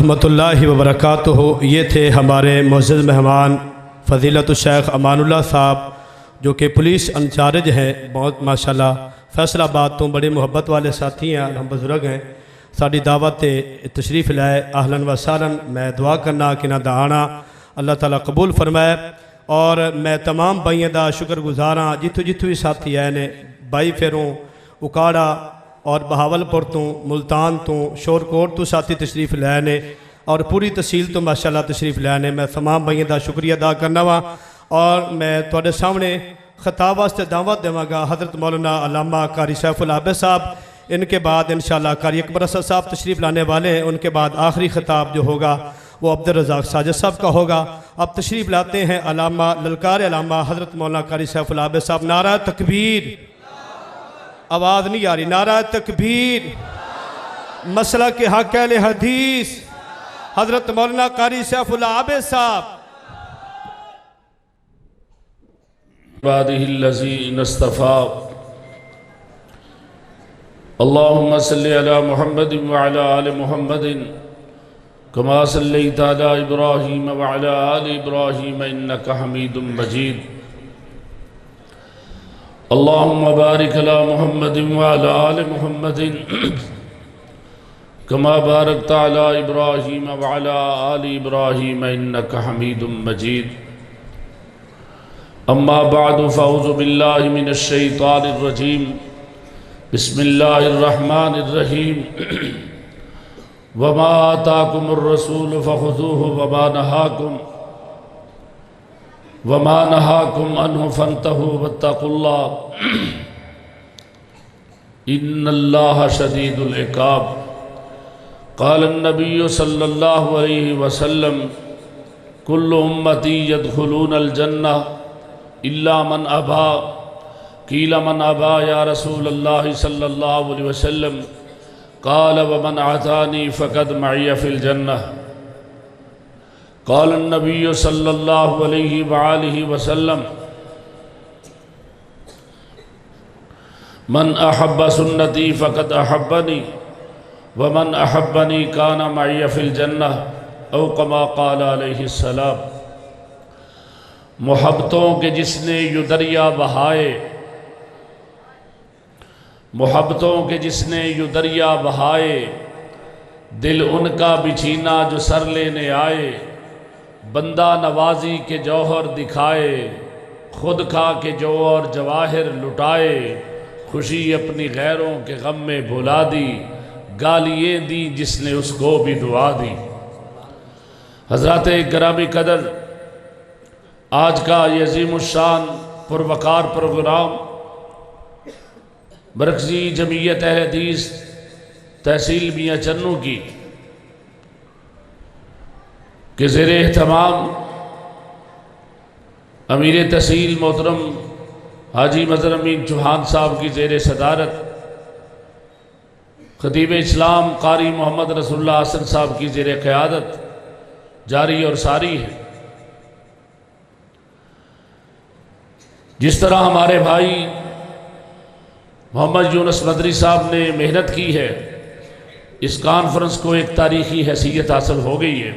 رحمۃ اللہ وبرکاتہ۔ یہ تھے ہمارے معزز مہمان فضیلت الشیخ امان اللہ صاحب، جو کہ پولیس انچارج ہیں، بہت ماشاءاللہ فیصل آباد تو بڑے محبت والے ساتھی ہیں، ہم بزرگ ہیں۔ ساری دعوت تشریف لائے اہلاً و سہلاً۔ میں دعا کرنا کہ نہ دعانا اللہ تعالیٰ قبول فرمائے، اور میں تمام بھائیوں دا شکر گزاراں جتھو جتھو بھی ساتھی آئے نے، بائی پھیروں اکاڑا اور بہاول پور تو ملتان تو شور کوٹ تو ساتھی تشریف لائے نے، اور پوری تحصیل تو ماشاءاللہ تشریف لائے نے۔ میں تمام بھائیوں دا شکریہ ادا کرنا وا، اور میں تواڈے سامنے خطاب واسطے دعوت دیواں گا حضرت مولانا علامہ قاری سیف العابد صاحب۔ ان کے بعد انشاءاللہ قاری اکبر اسد صاحب تشریف لانے والے ہیں۔ ان کے بعد آخری خطاب جو ہوگا وہ عبدالرزاق ساجد صاحب کا ہوگا۔ اب تشریف لاتے ہیں علامہ للکار علامہ حضرت مولانا قاری سیف العابد صاحب۔ نعرہ تکبیر، آواز نہیں آ رہی، نعرہ تکبیر، مسئلہ کے حق اہل حدیث حضرت مولانا قاری سیف العابد صاحب۔ عباده الذين اصطفى اللهم صل على محمد وعلى آل محمد كما صليت على إبراهيم وعلى آل إبراهيم إنك حميد مجيد اللهم بارك على محمد وعلى آل محمد كما باركت على إبراهيم وعلى آل إبراهيم إنك حميد مجيد اما بعد فاعوذ باللہ من الشیطان الرجیم بسم اللہ الرحمن الرحیم وما آتاکم الرسول فخذوه وما نہاکم عنہ فانتہوا واتقوا اللہ ان اللہ شدید العقاب قال النبی صلی اللہ علیہ وسلم کل امتی يدخلون الجنہ الا من ابا قیل من ابا یا رسول اللہ صلی اللہ علیہ وسلم قال ومن عطانی فقد معی فی الجنہ قال النبی صلی اللہ علیہ وآلہ وسلم من احب سنتی فقد احبنی ومن احبنی کان معی فی الجنہ او کما قال علیہ السلام۔ محبتوں کے جس نے یوں دریا بہائے، محبتوں کے جس نے یوں دریا بہائے، دل ان کا بچھینا جو سر لینے آئے، بندہ نوازی کے جوہر دکھائے، خود کھا کے جو اور جواہر لٹائے، خوشی اپنی غیروں کے غم میں بھلا دی، گالیاں دی جس نے اس کو بھی دعا دی۔ حضرات گرامی قدر، آج کا یہ عظیم الشان پروقار پروگرام مرکزی جمعیت اہل حدیث تحصیل میاں چنو کی کے زیر اہتمام امیر تحصیل محترم حاجی مظہر امین چوہان صاحب کی زیر صدارت، خطیب اسلام قاری محمد رسول اللہ حسن صاحب کی زیر قیادت جاری اور ساری ہے۔ جس طرح ہمارے بھائی محمد یونس مدری صاحب نے محنت کی ہے، اس کانفرنس کو ایک تاریخی حیثیت حاصل ہو گئی ہے۔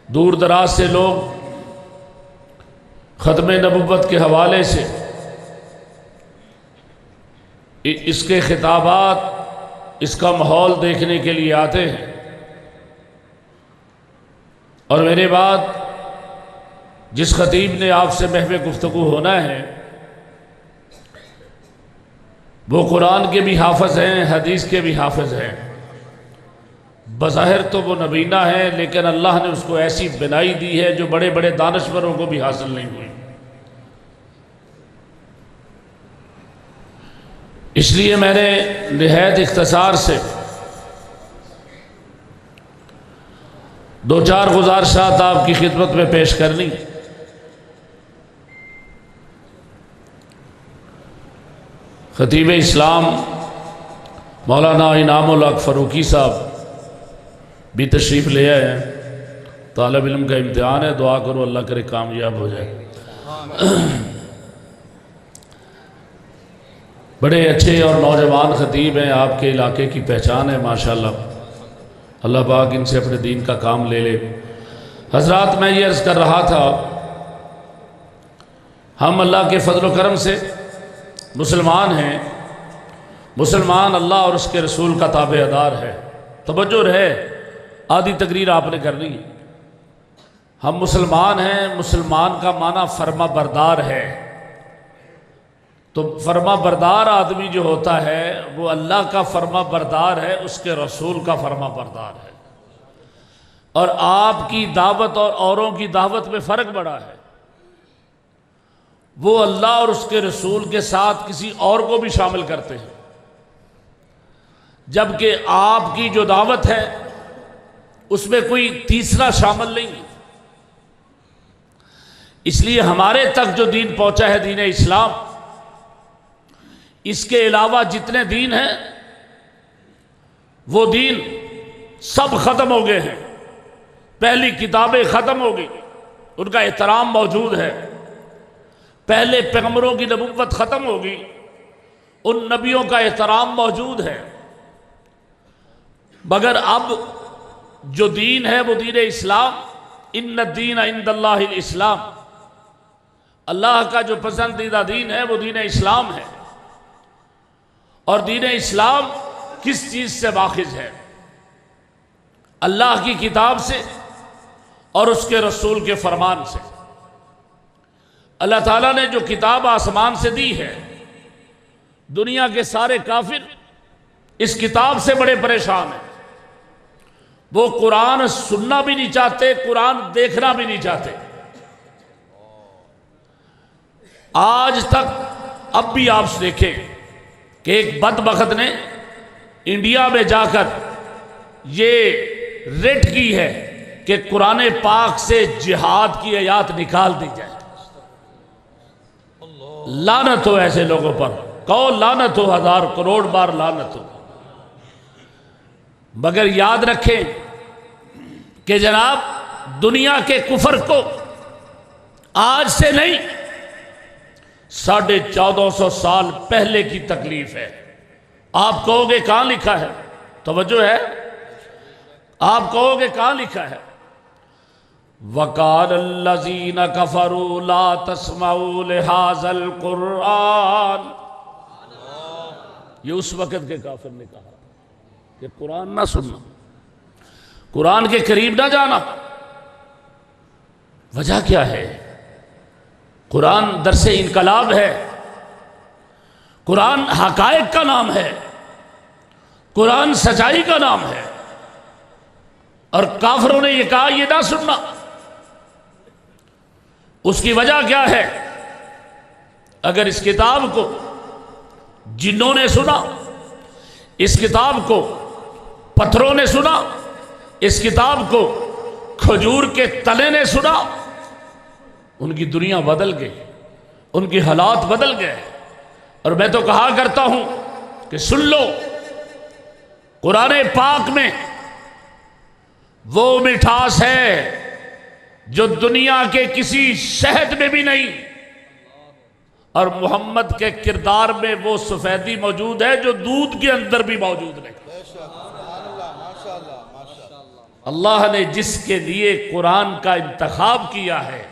دور دراز سے لوگ ختم نبوت کے حوالے سے اس کے خطابات، اس کا ماحول دیکھنے کے لیے آتے ہیں، اور میرے بعد جس خطیب نے آپ سے محو گفتگو ہونا ہے وہ قرآن کے بھی حافظ ہیں، حدیث کے بھی حافظ ہیں۔ بظاہر تو وہ نبینہ ہیں، لیکن اللہ نے اس کو ایسی بنائی دی ہے جو بڑے بڑے دانشوروں کو بھی حاصل نہیں ہوئی۔ اس لیے میں نے نہایت اختصار سے دو چار گزارشات آپ کی خدمت میں پیش کرنی۔ خطیب اسلام مولانا انعام الحق فاروقی صاحب بھی تشریف لے آئے ہیں۔ طالب علم کا امتحان ہے، دعا کرو اللہ کرے کامیاب ہو جائے۔ بڑے اچھے اور نوجوان خطیب ہیں، آپ کے علاقے کی پہچان ہے ماشاءاللہ۔ اللہ پاک ان سے اپنے دین کا کام لے لے۔ حضرات، میں یہ عرض کر رہا تھا، ہم اللہ کے فضل و کرم سے مسلمان ہیں، مسلمان اللہ اور اس کے رسول کا تابع دار ہے۔ توجہ رہے، آدھی تقریر آپ نے کرنی ہے۔ ہم مسلمان ہیں، مسلمان کا معنی فرما بردار ہے۔ تو فرما بردار آدمی جو ہوتا ہے وہ اللہ کا فرما بردار ہے، اس کے رسول کا فرما بردار ہے۔ اور آپ کی دعوت اور اوروں کی دعوت میں فرق بڑا ہے۔ وہ اللہ اور اس کے رسول کے ساتھ کسی اور کو بھی شامل کرتے ہیں، جبکہ آپ کی جو دعوت ہے اس میں کوئی تیسرا شامل نہیں ہے۔ اس لیے ہمارے تک جو دین پہنچا ہے، دین اسلام، اس کے علاوہ جتنے دین ہیں وہ دین سب ختم ہو گئے ہیں۔ پہلی کتابیں ختم ہو گئی، ان کا احترام موجود ہے۔ پہلے پیغمبروں کی نبوت ختم ہو گئی، ان نبیوں کا احترام موجود ہے، مگر اب جو دین ہے وہ دین اسلام، ان الدین عند اللہ الاسلام، اللہ کا جو پسندیدہ دین ہے وہ دین اسلام ہے۔ اور دین اسلام کس چیز سے واخذ ہے؟ اللہ کی کتاب سے اور اس کے رسول کے فرمان سے۔ اللہ تعالیٰ نے جو کتاب آسمان سے دی ہے، دنیا کے سارے کافر اس کتاب سے بڑے پریشان ہیں۔ وہ قرآن سننا بھی نہیں چاہتے، قرآن دیکھنا بھی نہیں چاہتے۔ آج تک اب بھی آپ دیکھیں کہ ایک بدبخت نے انڈیا میں جا کر یہ ریٹ کی ہے کہ قرآن پاک سے جہاد کی آیات نکال دی جائے۔ لعنت ہو ایسے لوگوں پر، کہو لعنت ہو، 1000 کروڑ بار لعنت ہو۔ مگر یاد رکھیں کہ جناب دنیا کے کفر کو آج سے نہیں، 1450 سال پہلے کی تکلیف ہے۔ آپ کہو گے کہاں لکھا ہے؟ توجہ ہے، آپ کہو گے کہاں لکھا ہے؟ وَقَالَ الَّذِينَ كَفَرُوا لَا تَسْمَعُوا لِهَذَا الْقُرْآنِ، یہ اس وقت کے کافر نے کہا کہ قرآن نہ سننا، قرآن کے قریب نہ جانا۔ وجہ کیا ہے؟ قرآن درس انقلاب ہے، قرآن حقائق کا نام ہے، قرآن سچائی کا نام ہے، اور کافروں نے یہ کہا یہ نہ سننا۔ اس کی وجہ کیا ہے؟ اگر اس کتاب کو جنوں نے سنا، اس کتاب کو پتھروں نے سنا، اس کتاب کو کھجور کے تنے نے سنا، ان کی دنیا بدل گئی، ان کی حالات بدل گئے۔ اور میں تو کہا کرتا ہوں کہ سن لو، قرآن پاک میں وہ مٹھاس ہے جو دنیا کے کسی شہد میں بھی نہیں، اور محمد کے کردار میں وہ سفیدی موجود ہے جو دودھ کے اندر بھی موجود نہیں۔ اللہ نے جس کے لیے قرآن کا انتخاب کیا ہے،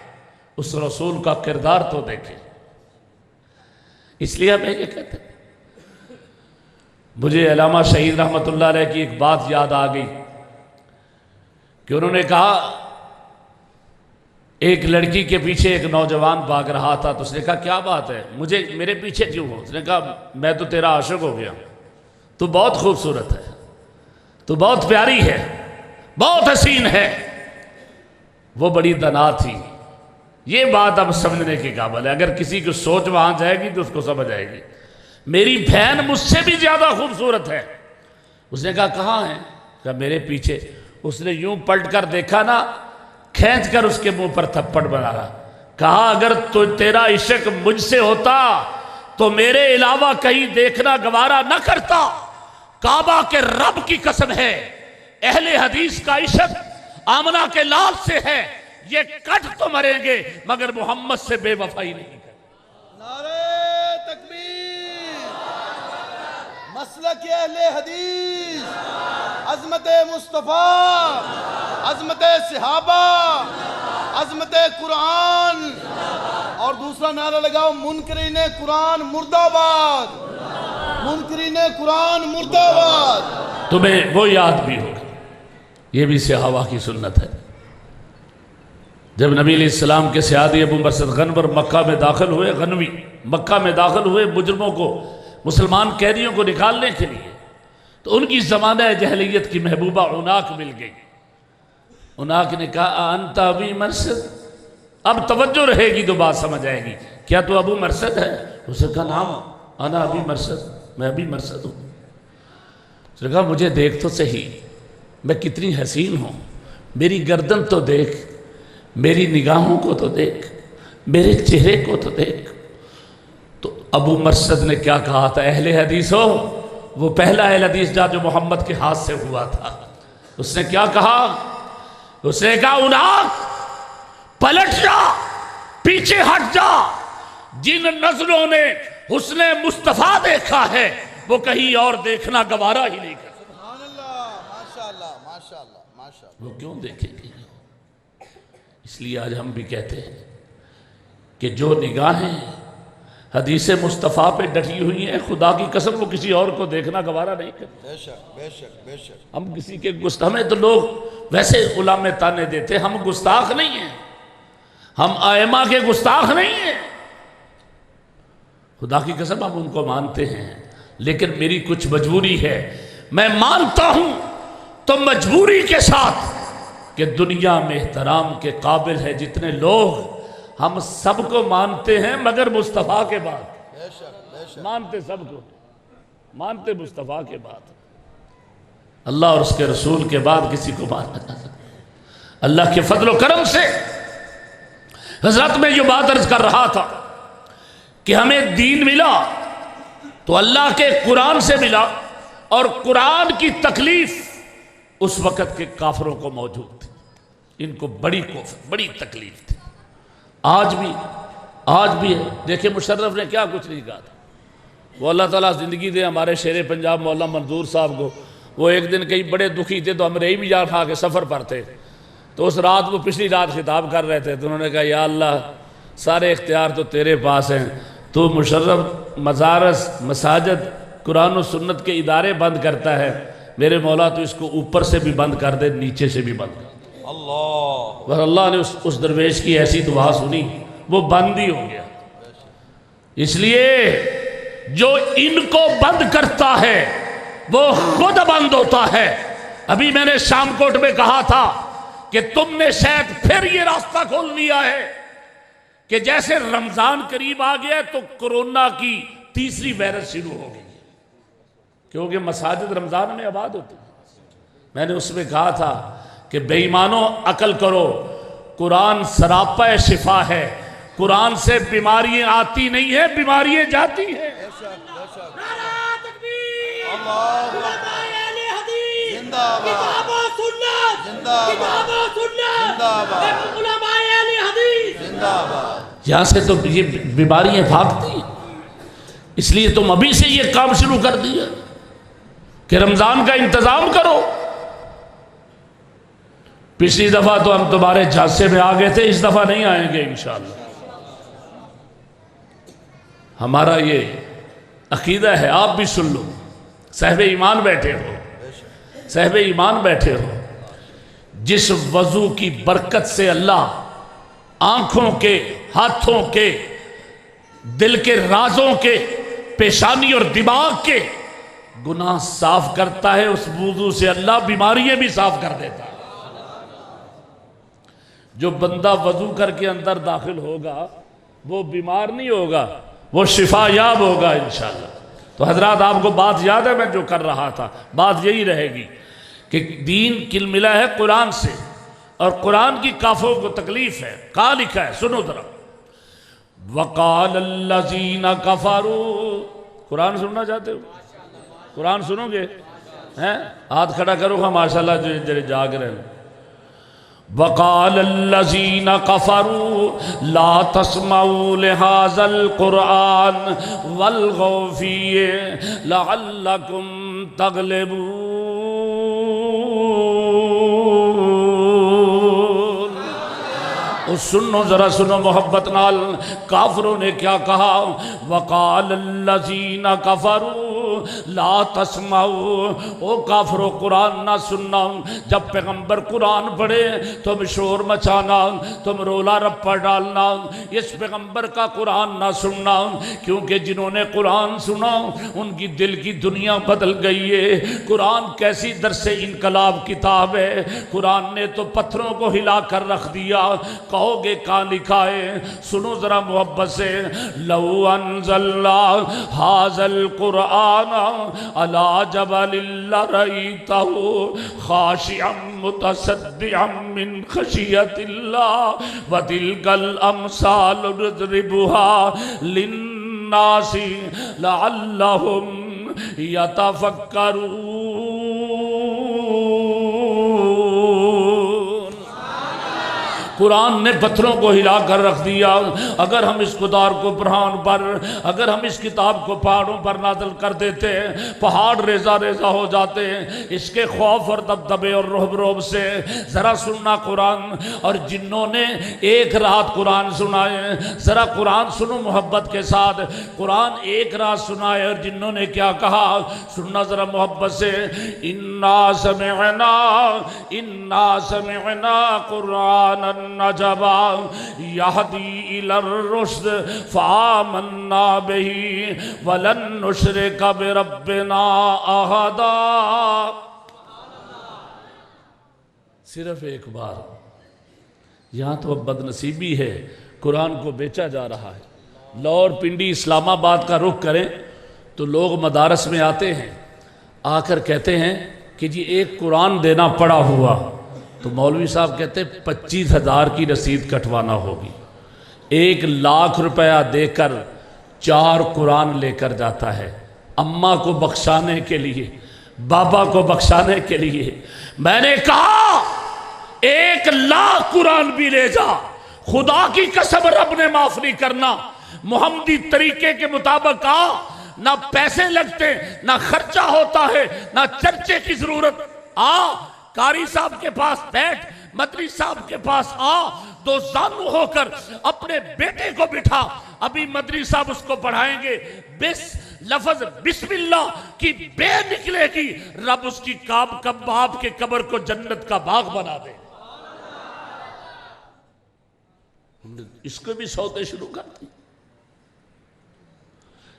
اس رسول کا کردار تو دیکھیں۔ اس لیے ہمیں یہ کہتے ہیں، مجھے علامہ شہید رحمت اللہ علیہ کی ایک بات یاد آ گئی کہ انہوں نے کہا ایک لڑکی کے پیچھے ایک نوجوان بھاگ رہا تھا، تو اس نے کہا کیا بات ہے، میرے پیچھے کیوں ہو؟ اس نے کہا میں تو تیرا عاشق ہو گیا، تو بہت خوبصورت ہے، تو بہت پیاری ہے، بہت حسین ہے۔ وہ بڑی دنا تھی۔ یہ بات اب سمجھنے کی قابل ہے، اگر کسی کو سوچ وہاں جائے گی تو اس کو سمجھ آئے گی۔ میری بہن مجھ سے بھی زیادہ خوبصورت ہے۔ اس نے کہا کہاں ہے؟ کہا میرے پیچھے۔ اس نے یوں پلٹ کر دیکھا نا، کھینچ کر اس کے منہ پر تھپڑ بنا رہا، کہا اگر تو تیرا عشق مجھ سے ہوتا تو میرے علاوہ کہیں دیکھنا گوارا نہ کرتا۔ کعبہ کے رب کی قسم ہے، اہل حدیث کا عشق آمنہ کے لال سے ہے، یہ کٹ تو مریں گے مگر محمد سے بے وفائی نہیں کریں۔ نعرہ تکبیر، مسلک اہل حدیث، عظمت مصطفیٰ، عظمت صحابہ، عظمت قرآن، اور دوسرا نعرہ لگاؤ منکرین قرآن مردہ آباد، منکرین قرآن مردہ آباد۔ تمہیں وہ یاد بھی ہوگا، یہ بھی صحابہ کی سنت ہے۔ جب نبی علیہ السلام کے سیادی ابو مرثد غنور مکہ میں داخل ہوئے، غنوی مکہ میں داخل ہوئے مجرموں کو، مسلمان قیدیوں کو نکالنے کے لیے، تو ان کی زمانہ جہلیت کی محبوبہ عناق مل گئی۔ عناق نے کہا انت ابی مرثد، اب توجہ رہے گی تو بات سمجھ آئے گی، کیا تو ابو مرثد ہے؟ اس نے کہا نام انا ابی مرثد، میں ابی مرثد ہوں۔ اس نے کہا مجھے دیکھ تو صحیح، میں کتنی حسین ہوں، میری گردن تو دیکھ، میری نگاہوں کو تو دیکھ، میرے چہرے کو تو دیکھ۔ تو ابو مرثد نے کیا کہا تھا؟ اہل حدیث ہو، وہ پہلا اہل حدیث جو محمد کے ہاتھ سے ہوا تھا، اس نے کیا کہا؟ اس نے کہا عناق پلٹ جا، پیچھے ہٹ جا، جن نظروں نے حسن مصطفیٰ دیکھا ہے وہ کہیں اور دیکھنا گوارا ہی نہیں کرتا۔ سبحان اللہ، ماشاءاللہ ماشاءاللہ ماشاءاللہ۔ وہ کیوں دیکھیں گے؟ اس لیے آج ہم بھی کہتے ہیں کہ جو نگاہیں حدیث مصطفیٰ پہ ڈٹی ہوئی ہیں، خدا کی قسم وہ کسی اور کو دیکھنا گوارا نہیں کرتے۔ بے شک بے شک بے شک۔ ہم کسی کے ہمیں تو لوگ ویسے غلام تانے دیتے، ہم گستاخ نہیں ہیں، ہم ائمہ کے گستاخ نہیں ہیں، خدا کی قسم ہم ان کو مانتے ہیں، لیکن میری کچھ مجبوری ہے، میں مانتا ہوں تو مجبوری کے ساتھ کہ دنیا میں احترام کے قابل ہے جتنے لوگ، ہم سب کو مانتے ہیں مگر مصطفیٰ کے بعد، بے شک بے شک۔ مانتے سب کو، مانتے مصطفیٰ کے بعد، اللہ اور اس کے رسول کے بعد کسی کو ماننا نہ سکتے۔ اللہ کے فضل و کرم سے حضرت میں جو بات عرض کر رہا تھا کہ ہمیں دین ملا تو اللہ کے قرآن سے ملا، اور قرآن کی تکلیف اس وقت کے کافروں کو موجود تھی، ان کو بڑی تکلیف تھی، آج بھی ہے۔ دیکھیں مشرف نے کیا کچھ نہیں کہا تھا، وہ اللہ تعالیٰ زندگی دے ہمارے شیر پنجاب مولانا منظور صاحب کو، وہ ایک دن کئی بڑے دکھی تھے تو ہم رہی بھی جا کھا کے سفر پر تھے، تو اس رات وہ پچھلی رات خطاب کر رہے تھے، تو انہوں نے کہا یا اللہ سارے اختیار تو تیرے پاس ہیں، تو مشرف مزارس مساجد قرآن و سنت کے ادارے بند کرتا ہے، میرے مولا تو اس کو اوپر سے بھی بند کر دے، نیچے سے بھی بند کر دے۔ اللہ، اور اللہ نے اس درویش کی ایسی دعا سنی، وہ بند ہی ہو گیا۔ اس لیے جو ان کو بند کرتا ہے وہ خود بند ہوتا ہے۔ ابھی میں نے شام کوٹ میں کہا تھا کہ تم نے شاید پھر یہ راستہ کھول لیا ہے کہ جیسے رمضان قریب آ گیا تو کورونا کی تیسری وائرس شروع ہو گئی، کیونکہ مساجد رمضان میں آباد ہوتی ہیں۔ میں نے اس میں کہا تھا کہ بے ایمانوں عقل کرو، قرآن سراپا شفا ہے، قرآن سے بیماریاں آتی نہیں ہیں، بیماریاں جاتی ہیں۔ یہاں سے تو یہ بیماریاں بھاگتی ہیں، اس لیے تم ابھی سے یہ کام شروع کر دیا کہ رمضان کا انتظام کرو۔ پچھلی دفعہ تو ہم تمہارے جھانسے میں آ گئے تھے، اس دفعہ نہیں آئیں گے انشاءاللہ۔ ہمارا یہ عقیدہ ہے، آپ بھی سن لو، صاحب ایمان بیٹھے ہو، صاحب ایمان بیٹھے ہو، جس وضو کی برکت سے اللہ آنکھوں کے، ہاتھوں کے، دل کے رازوں کے، پیشانی اور دماغ کے گناہ صاف کرتا ہے، اس وضو سے اللہ بیماریاں بھی صاف کر دیتا ہے۔ جو بندہ وضو کر کے اندر داخل ہوگا وہ بیمار نہیں ہوگا، وہ شفا یاب ہوگا انشاءاللہ۔ تو حضرات آپ کو بات یاد ہے میں جو کر رہا تھا، بات یہی رہے گی کہ دین کل ملا ہے قرآن سے، اور قرآن کی کافروں کو تکلیف ہے۔ کہاں لکھا ہے سنو ذرا، وَقَالَ الَّذِينَ كَفَرُوا، قرآن سننا چاہتے ہو؟ قرآن سنو گے؟ ہاتھ کھڑا کرو گا ماشاءاللہ جو جاگ رہے ہیں۔ وَقَالَ الَّذِينَ كَفَرُوا لَا تَسْمَعُوا لِهَذَا الْقُرْآنِ وَالْغَوْا فِيهِ لَعَلَّكُمْ تَغْلِبُونَ۔ سنو ذرا سنو محبت نال، کافروں نے کیا کہا؟ وقال الذین کفروا لا تسمعوا، او کافرو قرآن نہ سننا، جب پیغمبر قرآن پڑھے تم شور مچانا، تم رولا رپا ڈالنا، اس پیغمبر کا قرآن نہ سننا، کیونکہ جنہوں نے قرآن سنا ان کی دل کی دنیا بدل گئی ہے۔ قرآن کیسی درس انقلاب کتاب ہے، قرآن نے تو پتھروں کو ہلا کر رکھ دیا۔ کہو گے کہاں لکھا ہے؟ سنو ذرا محبت سے، لو انزلنا ھذا القرآن علی جبل لرأیتہ خاشعا متصدعا من خشیۃ اللہ وتلک الامثال نضربها للناس لعلہم یتفکرون۔ قرآن نے پتھروں کو ہلا کر رکھ دیا۔ اگر ہم اس خدار کو برہان پر، اگر ہم اس کتاب کو پہاڑوں پر نازل کر دیتے، پہاڑ ریزہ ریزہ ہو جاتے اس کے خوف اور دبدبے اور رعب رعب سے۔ ذرا سننا قرآن، اور جنوں نے ایک رات قرآن سنائے، ذرا قرآن سنو محبت کے ساتھ، قرآن ایک رات سنائے اور جنوں نے کیا کہا؟ سننا ذرا محبت سے، انا سمعنا قرآنا نجبا یہدی الی الرشد فآمنا بہ ولن نشرک بربنا احدا۔ صرف ایک بار، یہاں تو اب بد نصیبی ہے، قرآن کو بیچا جا رہا ہے۔ لاہور، پنڈی، اسلام آباد کا رخ کریں تو لوگ مدارس میں آتے ہیں، آ کر کہتے ہیں کہ جی ایک قرآن دینا پڑا ہوا، تو مولوی صاحب کہتے ہیں 25,000 کی رسید کٹوانا ہوگی۔ 1 لاکھ روپیہ دے کر 4 قرآن لے کر جاتا ہے، اماں کو بخشانے کے لیے، بابا کو بخشانے کے لیے۔ میں نے کہا 1 لاکھ قرآن بھی لے جا، خدا کی قسم رب نے معاف نہیں کرنا۔ محمدی طریقے کے مطابق آ، نہ پیسے لگتے، نہ خرچہ ہوتا ہے، نہ چرچے کی ضرورت۔ آ قاری صاحب کے پاس بیٹھ، مدری صاحب کے پاس آ، 2 زانو ہو کر اپنے بیٹے کو بٹھا، ابھی مدری صاحب اس کو پڑھائیں گے، لفظ بسم اللہ کی بے نکلے گی، رب اس کی باپ کے قبر کو جنت کا باغ بنا دے۔ اس کو بھی سوتے شروع کر دی۔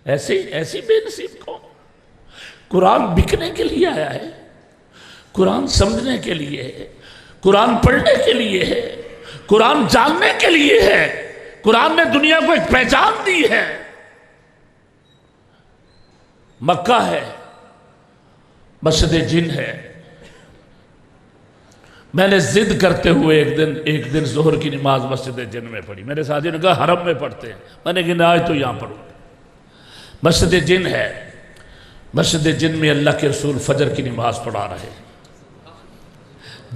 ایسی بے نصیب کو قرآن بکنے کے لیے آیا ہے، قرآن سمجھنے کے لیے ہے، قرآن پڑھنے کے لیے ہے، قرآن جاننے کے لیے ہے۔ قرآن نے دنیا کو ایک پہچان دی ہے۔ مکہ ہے، مسجد جن ہے۔ میں نے ضد کرتے ہوئے ایک دن ظہر کی نماز مسجد جن میں پڑھی۔ میرے ساتھیوں نے کہا حرم میں پڑھتے ہیں، میں نے کہا آج تو یہاں پڑھوں۔ مسجد جن ہے، مسجد جن میں اللہ کے رسول فجر کی نماز پڑھا رہے،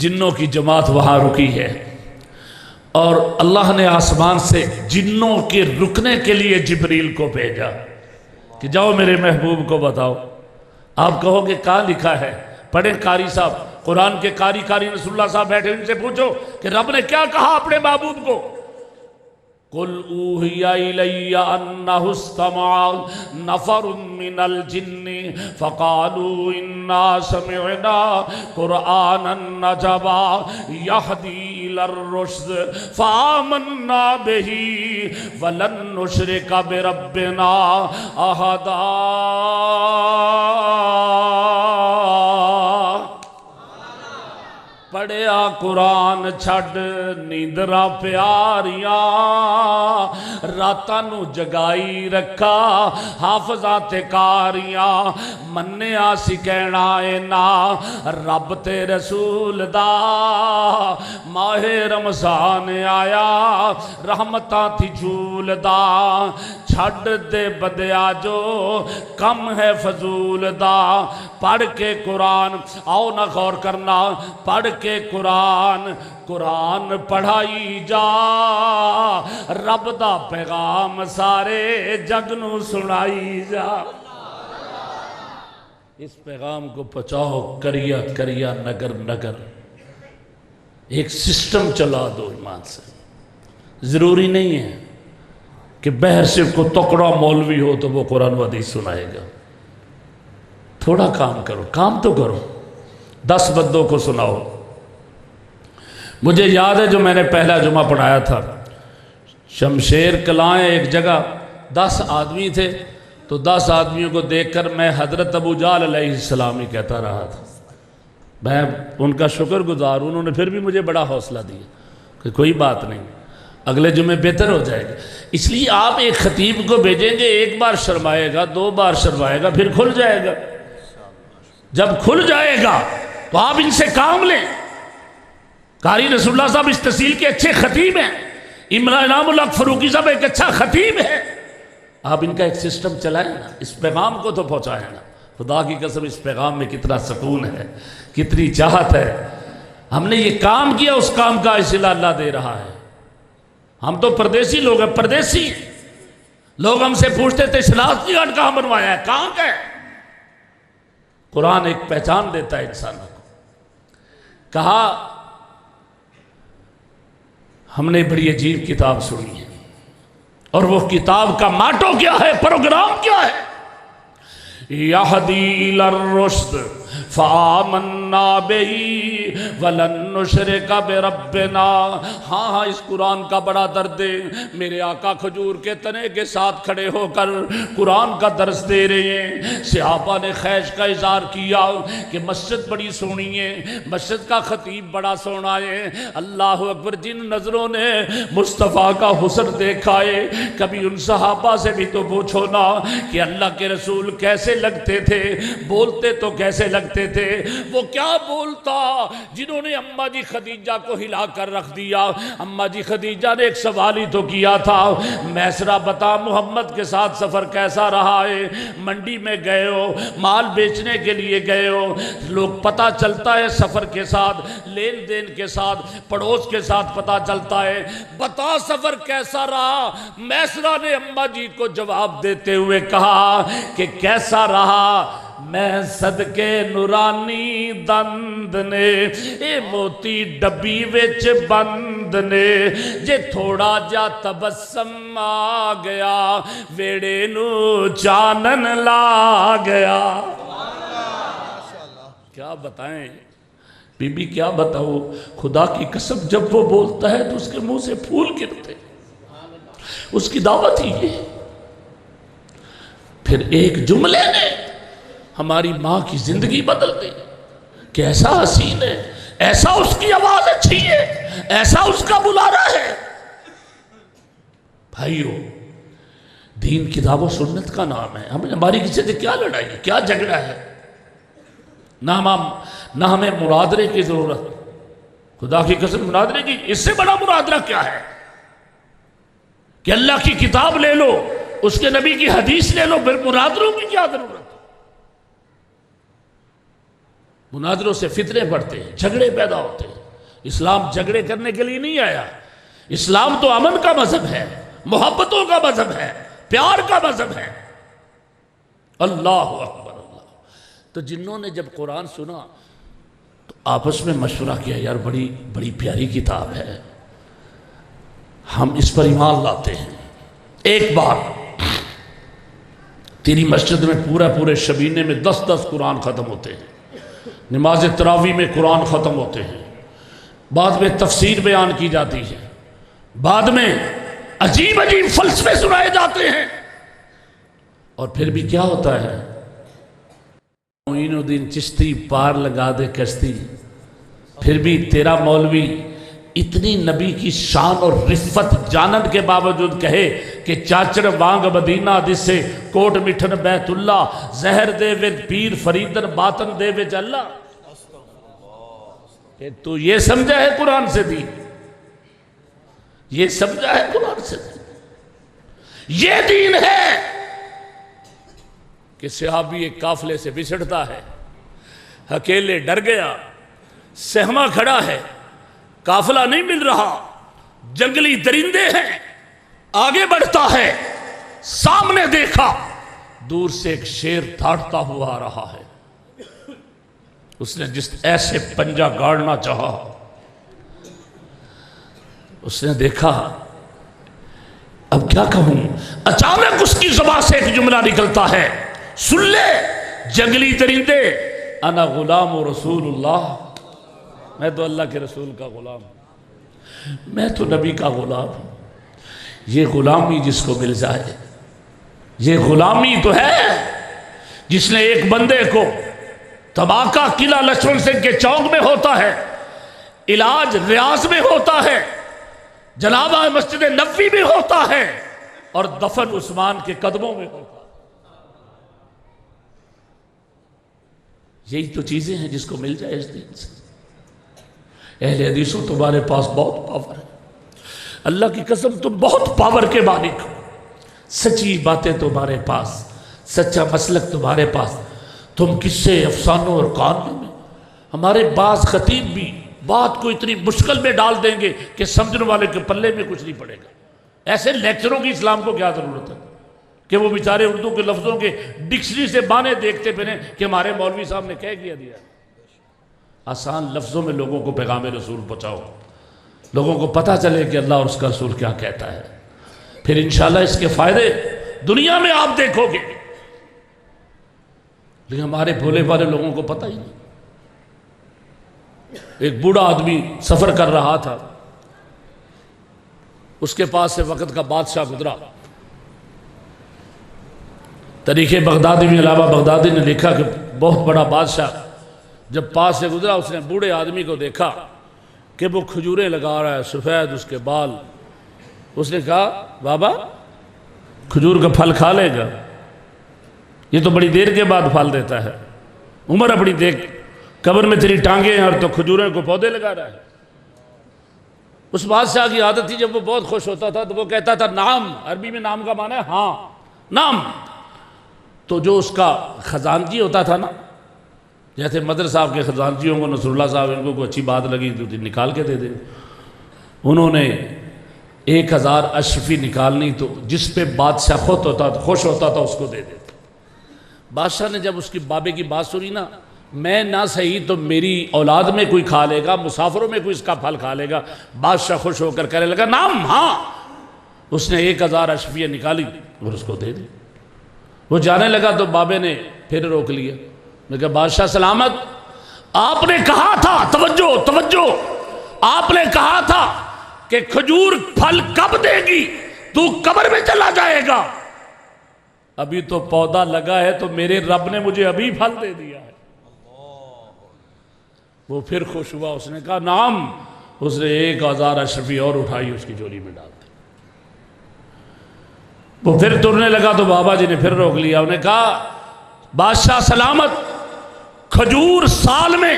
جنوں کی جماعت وہاں رکی ہے، اور اللہ نے آسمان سے جنوں کے رکنے کے لیے جبریل کو بھیجا کہ جاؤ میرے محبوب کو بتاؤ۔ آپ کہو گے کہاں لکھا ہے؟ پڑھیں قاری صاحب، قرآن کے قاری رسول اللہ صاحب بیٹھے، ان سے پوچھو کہ رب نے کیا کہا اپنے محبوب کو۔ قُلْ أُوحِيَ إِلَيَّ أَنَّهُ اسْتَمَعَ نَفَرٌ مِّنَ الْجِنِّ فَقَالُوا إِنَّا سَمِعْنَا قُرْآنًا عَجَبًا يَهْدِي إِلَى الرُّشْدِ فَآمَنَّا بِهِ وَلَن نُّشْرِكَ بِرَبِّنَا أَحَدًا۔ پڑھیا قرآن چھڑ نیندرا پیاریاں، راتاں نو جگائی رکھا حافظاں تے کاریاں، منیا سی کہنا اے نا رب تے رسول دا، ماہ رمضان آیا رحمتاں تھی جھول دا، چھڑ دے بدیا جو کم ہے فضول دا۔ پڑھ کے قرآن، آؤ نہ غور کرنا، پڑھ کے قرآن پڑھائی جا، رب دا پیغام سارے جگ نو سنائی جا۔ اس پیغام کو پہنچاؤ کریا کریا نگر نگر، ایک سسٹم چلا دو ایمان سے۔ ضروری نہیں ہے کہ بہر سے کو تکڑا مولوی ہو تو وہ قرآن و حدیث سنائے گا. تھوڑا کام کرو، کام تو کرو، 10 بندوں کو سناؤ. مجھے یاد ہے جو میں نے پہلا جمعہ پڑھایا تھا، شمشیر کلائیں ایک جگہ 10 آدمی تھے، تو 10 آدمیوں کو دیکھ کر میں حضرت ابو جہل علیہ السلام ہی کہتا رہا تھا. میں ان کا شکر گزار ہوں، انہوں نے پھر بھی مجھے بڑا حوصلہ دیا کہ کوئی بات نہیں، اگلے جمعے بہتر ہو جائے گا. اس لیے آپ ایک خطیب کو بھیجیں گے، 1 بار شرمائے گا، 2 بار شرمائے گا، پھر کھل جائے گا. جب کھل جائے گا تو آپ ان سے کام لیں. قاری رسول اللہ صاحب اس تحصیل کے اچھے خطیب ہیں، انعام الحق فروقی صاحب ایک اچھا خطیب ہے. آپ ان کا ایک سسٹم چلائیں نا، اس پیغام کو تو پہنچائیں نا. خدا کی قسم اس پیغام میں کتنا سکون ہے، کتنی چاہت ہے. ہم نے یہ کام کیا، اس کام کا صلہ اللہ دے رہا ہے. ہم تو پردیسی لوگ ہیں، پردیسی ہیں. لوگ ہم سے پوچھتے تھے شناختی کارڈ کہاں بنوایا ہے، کہاں کا ہے؟ قرآن ایک پہچان دیتا ہے انسانوں کو. کہا ہم نے بڑی عجیب کتاب سنی ہے، اور وہ کتاب کا ماٹو کیا ہے، پروگرام کیا ہے؟ یہدی الی الرشد فآمنا بہی ولن نشرک بربنا. ہاں اس قرآن کا بڑا درد ہے. میرے آقا کھجور کے تنے کے ساتھ کھڑے ہو کر قرآن کا درس دے رہے ہیں. صحابہ نے خیش کا اظہار کیا کہ مسجد بڑی سونی ہے، مسجد کا خطیب بڑا سونا ہے. اللہ اکبر، جن نظروں نے مصطفیٰ کا حسن دیکھا ہے، کبھی ان صحابہ سے بھی تو پوچھو نا کہ اللہ کے رسول کیسے لگتے تھے، بولتے تو کیسے لگتے تھے. وہ کیا بولتا جنہوں نے اماں جی خدیجہ کو ہلا کر رکھ دیا. اماں جی خدیجہ نے ایک سوال ہی تو کیا تھا، میسرہ بتا محمد کے ساتھ سفر کیسا رہا ہے؟ منڈی میں گئے ہو، مال بیچنے کے لیے گئے ہو، لوگ پتہ چلتا ہے سفر کے ساتھ، لین دین کے ساتھ، پڑوس کے ساتھ پتہ چلتا ہے. بتا سفر کیسا رہا؟ میسرہ نے اماں جی کو جواب دیتے ہوئے کہا کہ کیسا رہا؟ میں صدقے نورانی دند نے اے موتی ڈبی وچ بند نے، جے تھوڑا جا تبسم آ گیا ویڑے نو چانن لا گیا. کیا بتائیں بی بی، کیا بتاؤ. خدا کی قسم جب وہ بولتا ہے تو اس کے منہ سے پھول گرتے. اس کی دعوت ہی ہے. پھر ایک جملے نے ہماری ماں کی زندگی بدل دی. کیسا حسین ہے، ایسا اس کی آواز اچھی ہے، ایسا اس کا بلانا ہے. بھائیو، دین کتاب و سنت کا نام ہے. ہماری کسی سے کیا لڑائی ہے، کیا جھگڑا ہے؟ نہ ہمیں مرادرے کی ضرورت. خدا کی قسم مرادرے کی اس سے بڑا مرادرہ کیا ہے کہ اللہ کی کتاب لے لو، اس کے نبی کی حدیث لے لو، پھر مرادروں کی کیا ضرورت؟ مناظروں سے فتنے بڑھتے ہیں، جھگڑے پیدا ہوتے ہیں. اسلام جھگڑے کرنے کے لیے نہیں آیا. اسلام تو امن کا مذہب ہے، محبتوں کا مذہب ہے، پیار کا مذہب ہے. اللہ اکبر اللہ. تو جنہوں نے جب قرآن سنا تو آپس میں مشورہ کیا، یار بڑی پیاری کتاب ہے، ہم اس پر ایمان لاتے ہیں. ایک بار تیری مسجد میں پورے شبینے میں 10 قرآن ختم ہوتے ہیں، نماز تراویح میں قرآن ختم ہوتے ہیں، بعد میں تفسیر بیان کی جاتی ہے، بعد میں عجیب فلسفے سنائے جاتے ہیں. اور پھر بھی کیا ہوتا ہے؟ معین الدین چشتی پار لگا دے کشتی. پھر بھی تیرا مولوی اتنی نبی کی شان اور رفت جانن کے باوجود کہے کہ چاچڑ وانگ مدینہ دسے کوٹ مٹھن بیت اللہ، زہر دے وچ پیر فریدن باطن دے وچ اللہ. کہ تو یہ سمجھا ہے قرآن سے دین، یہ سمجھا ہے قرآن سے دین، یہ دین ہے کہ صحابی ایک قافلے سے بچھڑتا ہے، اکیلے ڈر گیا، سہما کھڑا ہے، قافلہ نہیں مل رہا، جنگلی درندے ہیں، آگے بڑھتا ہے، سامنے دیکھا دور سے ایک شیر دھاڑتا ہوا آ رہا ہے. اس نے جس ایسے پنجہ گاڑنا چاہا، اس نے دیکھا اب کیا کہوں، اچانک اس کی زبان سے ایک جملہ نکلتا ہے، سن لے جنگلی درندے، انا غلام و رسول اللہ، میں تو اللہ کے رسول کا غلام ہوں، میں تو نبی کا غلام ہوں۔ یہ غلامی جس کو مل جائے، یہ غلامی تو ہے جس نے ایک بندے کو تباکہ قلعہ لچھمن سنگھ کے چوک میں ہوتا ہے، علاج ریاض میں ہوتا ہے، جنابہ مسجد نبوی میں ہوتا ہے، اور دفن عثمان کے قدموں میں ہوتا ہے۔ یہی تو چیزیں ہیں جس کو مل جائے اس دین سے۔ اہل حدیثوں تمہارے پاس بہت پاور ہے، اللہ کی قسم تم بہت پاور کے مالک ہو، سچی باتیں تمہارے پاس، سچا مسلک تمہارے پاس، تم قصے افسانوں اور کہانیوں میں، ہمارے بعض خطیب بھی بات کو اتنی مشکل میں ڈال دیں گے کہ سمجھنے والے کے پلے میں کچھ نہیں پڑے گا۔ ایسے لیکچروں کی اسلام کو کیا ضرورت ہے کہ وہ بیچارے اردو کے لفظوں کے ڈکشنری سے بانے دیکھتے پھریں کہ ہمارے مولوی صاحب نے کہہ دیا۔ آسان لفظوں میں لوگوں کو پیغام رسول پہنچاؤ، لوگوں کو پتہ چلے کہ اللہ اور اس کا رسول کیا کہتا ہے، پھر انشاءاللہ اس کے فائدے دنیا میں آپ دیکھو گے۔ لیکن ہمارے بھولے بھالے لوگوں کو پتہ ہی نہیں۔ ایک بوڑھا آدمی سفر کر رہا تھا، اس کے پاس سے وقت کا بادشاہ گزرا۔ تاریخ بغدادی میں علامہ بغدادی نے لکھا کہ بہت بڑا بادشاہ جب پاس سے گزرا، اس نے بوڑھے آدمی کو دیکھا کہ وہ کھجوریں لگا رہا ہے، سفید اس کے بال۔ اس نے کہا بابا کھجور کا پھل کھا لے گا؟ یہ تو بڑی دیر کے بعد پھل دیتا ہے، عمر اپنی دیکھ، قبر میں تیری ٹانگیں ہیں اور تو کھجوریں کو پودے لگا رہا ہے۔ اس بادشاہ کی عادت تھی جب وہ بہت خوش ہوتا تھا تو وہ کہتا تھا نام، عربی میں نام کا معنی ہے ہاں، نام۔ تو جو اس کا خزانچی ہوتا تھا نا، جیسے مدر صاحب کے خزانچیوں کو نصر اللہ صاحب ان کو کوئی اچھی بات لگی تو نکال کے دے دے، انہوں نے 1000 اشرفی نکالنی تو جس پہ بادشاہ خوش ہوتا تھا اس کو دے دیتے۔ بادشاہ نے جب اس کی بابے کی بات سنی نا، میں نہ صحیح تو میری اولاد میں کوئی کھا لے گا، مسافروں میں کوئی اس کا پھل کھا لے گا۔ بادشاہ خوش ہو کر کہنے لگا نام ہاں۔ اس نے 1000 اشرفیاں نکالی اور اس کو دے دی۔ وہ جانے لگا تو بابے نے پھر روک لیا، میں کہا بادشاہ سلامت، آپ نے کہا تھا، توجہ، آپ نے کہا تھا کہ کھجور پھل کب دے گی؟ تو قبر میں چلا جائے گا، ابھی تو پودا لگا ہے تو میرے رب نے مجھے ابھی پھل دے دیا ہے۔ وہ پھر خوش ہوا، اس نے کہا نام۔ اس نے 1000 اشرفی اور اٹھائی، اس کی جولی میں ڈال دی۔ وہ پھر ترنے لگا تو بابا جی نے پھر روک لیا، انہوں نے کہا بادشاہ سلامت، کھجور سال میں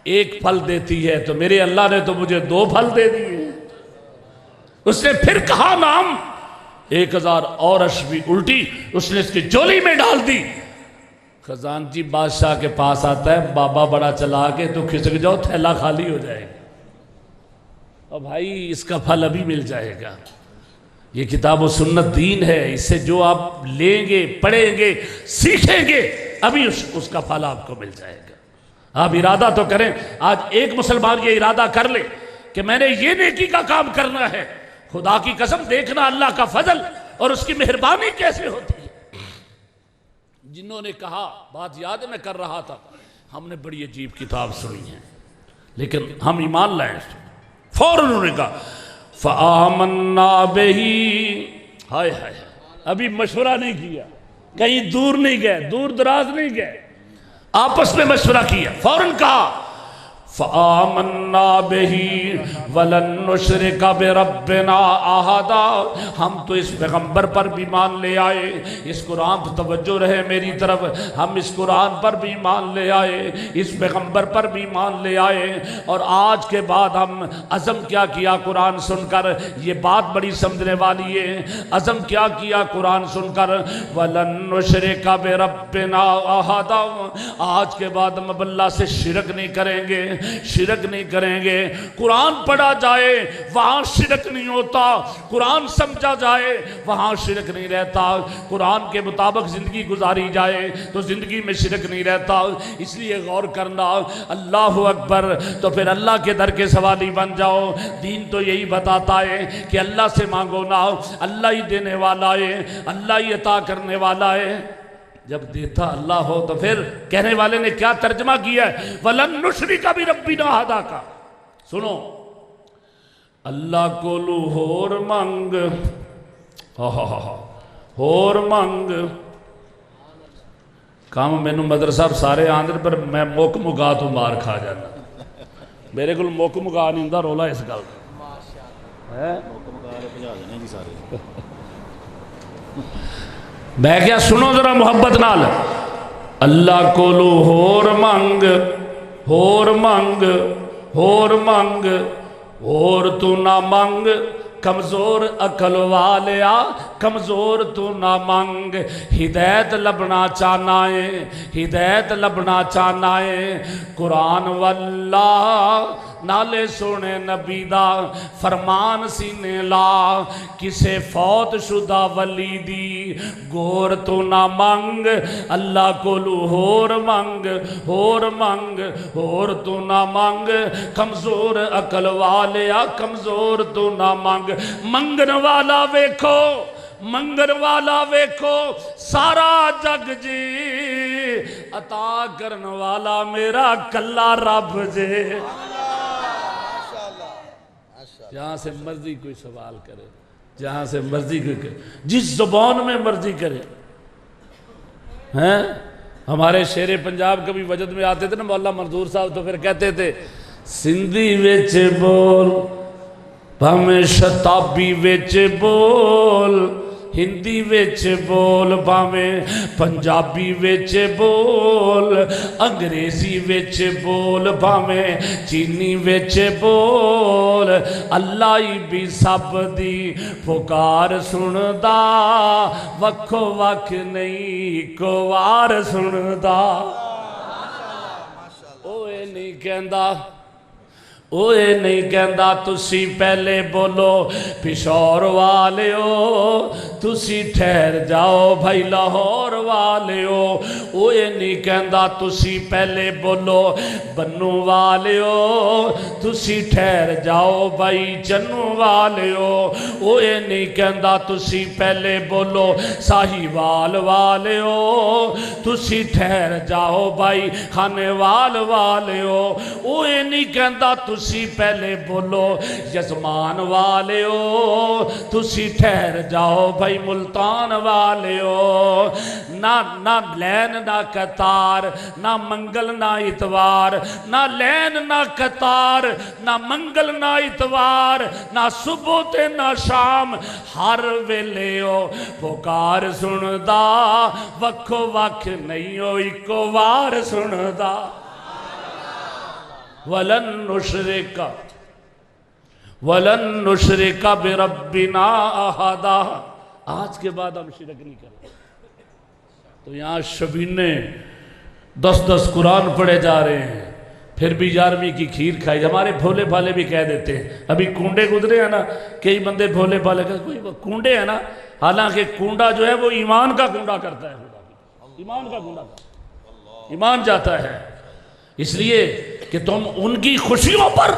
1 پھل دیتی ہے تو میرے اللہ نے تو مجھے 2 پھل دے دیے۔ اس نے پھر کہا نام، 1000 اور اشرفی الٹی اس نے اس کی جولی میں ڈال دی۔ خزانچی بادشاہ کے پاس آتا ہے، بابا بڑا چلا کے تو کھسک جاؤ، تھیلا خالی ہو جائے گا، اور بھائی اس کا پھل ابھی مل جائے گا۔ یہ کتاب و سنت دین ہے، اس سے جو آپ لیں گے، پڑھیں گے، سیکھیں گے، ابھی اس کا پھل آپ کو مل جائے گا۔ آپ ارادہ تو کریں، آج ایک مسلمان یہ ارادہ کر لے کہ میں نے یہ نیکی کا کام کرنا ہے، خدا کی قسم دیکھنا اللہ کا فضل اور اس کی مہربانی کیسے ہوتی ہے۔ جنہوں نے کہا، بات یاد ہے میں کر رہا تھا، ہم نے بڑی عجیب کتاب سنی ہے لیکن ہم ایمان لائیں، فوراً انہوں نے کہا فآمنا بہی، ہائے ہائے، ابھی مشورہ نہیں کیا، کہیں دور نہیں گئے، دور دراز نہیں گئے، آپس میں مشورہ کیا، فوراً کہا فآمنا بہی ولن نشرک بربنا احدا، ہم تو اس پیغمبر پر بھی مان لے آئے، اس قرآن پر توجہ رہے میری طرف، ہم اس قرآن پر بھی مان لے آئے، اس پیغمبر پر بھی مان لے آئے، اور آج کے بعد ہم عزم کیا کیا قرآن سن کر، یہ بات بڑی سمجھنے والی ہے، عزم کیا کیا قرآن سن کر، ولن نشرک بربنا احدا، آج کے بعد ہم اب اللہ سے شرک نہیں کریں گے، شرک نہیں کریں گے۔ قرآن پڑھا جائے وہاں شرک نہیں ہوتا، قرآن سمجھا جائے وہاں شرک نہیں رہتا، قرآن کے مطابق زندگی گزاری جائے تو زندگی میں شرک نہیں رہتا۔ اس لیے غور کرنا، اللہ اکبر، تو پھر اللہ کے در کے سوالی بن جاؤ۔ دین تو یہی بتاتا ہے کہ اللہ سے مانگو نا، اللہ ہی دینے والا ہے، اللہ ہی عطا کرنے والا ہے۔ جب دیتا اللہ ہو تو پھر کہنے والے نے کیا ترجمہ کیا ہے، وَلَن نُشْرِكَ بِرَبِّنَا أَحَدًا۔ سنو، اللہ کو لو ہور منگ، ہور منگ کام مینو مدرسہ سارے آندر پر میں موک مگا تو مار کھا جانا، میرے کو موک مگا نہیں ہوں، رولا اس گل میں کیا سنو ذرا محبت نال، اللہ کو لو ہور منگ، ہور منگ، ہور منگ، ہور تو نہ منگ، کمزور عقل والیا کمزور تو نہ منگ، ہدایت لبنا چاہنا ہے، ہدایت لبنا چاہنا ہے، قرآن واللہ نالے سونے نبی دا فرمان سینے لا، کسے فوت شدہ ولی دی گور تو نہ منگ، اللہ کو لو ہور منگ، ہور منگ، ہور تو نہ منگ، کمزور عقل والیا کمزور تو نہ منگ، منگن والا ویکھو، منگن والا ویکھو سارا جگ جی، عطا کرن والا میرا کلا رب جے۔ جہاں سے مرضی کوئی سوال کرے، جہاں سے مرضی کوئی کرے، جس زبان میں مرضی کرے، ہیں ہمارے شیر پنجاب کبھی وجد میں آتے تھے نا مولا منظور صاحب، تو پھر کہتے تھے سندھی ویچ بول بھامے شتابی ویچ بول، ہندی ویچ بول بھامے پنجابی ویچ بول، انگریزی ویچ بول بھامے چینی ویچ بول، اللہ ہی بھی سب دی پکار سندا، وکھو وکھ نہیں کوار سندا۔ اوے نہیں کہندا، اوے نہیں کہندا تسی پہلے بولو پشور والے ہو، تسی ٹھہر جاؤ بھائی لاہور والے ہو، اوے نہیں کہندا تسی پہلے بولو بنو والے ہو، تسی ٹھہر جاؤ بھائی جنو والے ہو، اوے نہیں کہندا تسی پہلے بولو ساہیوال والے ہو، تسی ٹھہر جاؤ بھائی خانیوال والے ہو، اوے نہیں کہندا تسی پہلے بولو یزمان والے ہو، تسی ٹھہر جاؤ بھائی ملتان والے ہو، نہ لین نہ قطار، نہ منگل نہ اتوار، نہ لین نہ قطار، نہ منگل نہ اتوار، نہ صبح تے نہ شام، ہر ویلے ہو پکار سندا، وکھو وکھ نہیں ہو اکو وار سندا۔ وَلَن نُشْرِكَ وَلَن نُشْرِكَ بِرَبِّنَا أَحَدًا۔ آج کے بعد ہم شرک نہیں کریں۔ تو یہاں شبینے 10 قرآن پڑھے جا رہے ہیں، پھر بھی 11ویں کی کھیر کھائی۔ ہمارے بھولے بھالے بھی کہہ دیتے ہیں، ابھی کونڈے گزرے ہیں نا، کئی بندے بھولے بھالے کہتے ہیں کوئی کونڈے ہیں نا، حالانکہ کونڈا جو ہے وہ ایمان کا کونڈا کرتا ہے، ایمان کا کونڈا کرتا ہے، ایمان جاتا ہے۔ اس لیے کہ تم ان کی خوشیوں پر،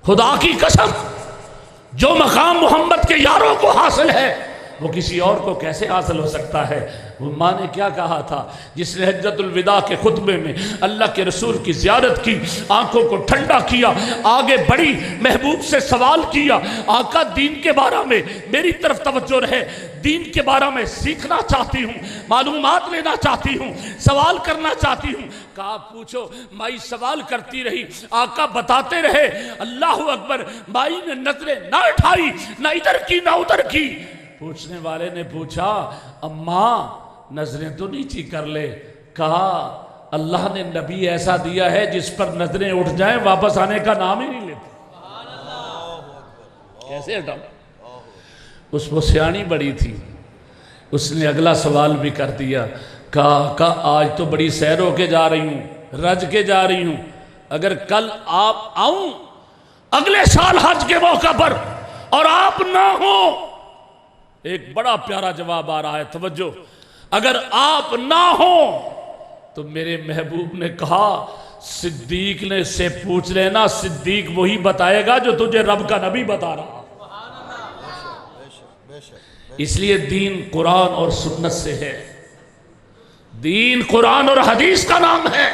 خدا کی قسم، جو مقام محمد کے یاروں کو حاصل ہے وہ کسی اور کو کیسے حاصل ہو سکتا ہے؟ وہ ماں نے کیا کہا تھا جس نے حجۃ الوداع کے خطبے میں اللہ کے رسول کی زیارت کی، آنکھوں کو ٹھنڈا کیا، آگے بڑھی، محبوب سے سوال کیا، آقا دین کے بارے میں میری طرف توجہ رہے، دین کے بارے میں سیکھنا چاہتی ہوں، معلومات لینا چاہتی ہوں، سوال کرنا چاہتی ہوں۔ کہا پوچھو، مائی سوال کرتی رہی، آقا بتاتے رہے، اللہ اکبر، مائی نے نظریں نہ اٹھائی، نہ ادھر کی نہ ادھر کی۔ پوچھنے والے نے پوچھا اماں نظریں تو نیچی کر لے۔ کہا اللہ نے نبی ایسا دیا ہے جس پر نظریں اٹھ جائیں واپس آنے کا نام ہی نہیں لیتے۔ کیسے ہٹا؟ اس وہ سیانی بڑی تھی، اس نے اگلا سوال بھی کر دیا، کہا آج تو بڑی سیر ہو کے جا رہی ہوں، رج کے جا رہی ہوں، اگر کل آپ آؤں اگلے سال حج کے موقع پر اور آپ نہ ہو، ایک بڑا پیارا جواب آ رہا ہے، توجہ، اگر آپ نہ ہو تو میرے محبوب نے کہا صدیق نے سے پوچھ لینا، صدیق وہی بتائے گا جو تجھے رب کا نبی بتا رہا۔ اس لیے دین قرآن اور سنت سے ہے، دین قرآن اور حدیث کا نام ہے،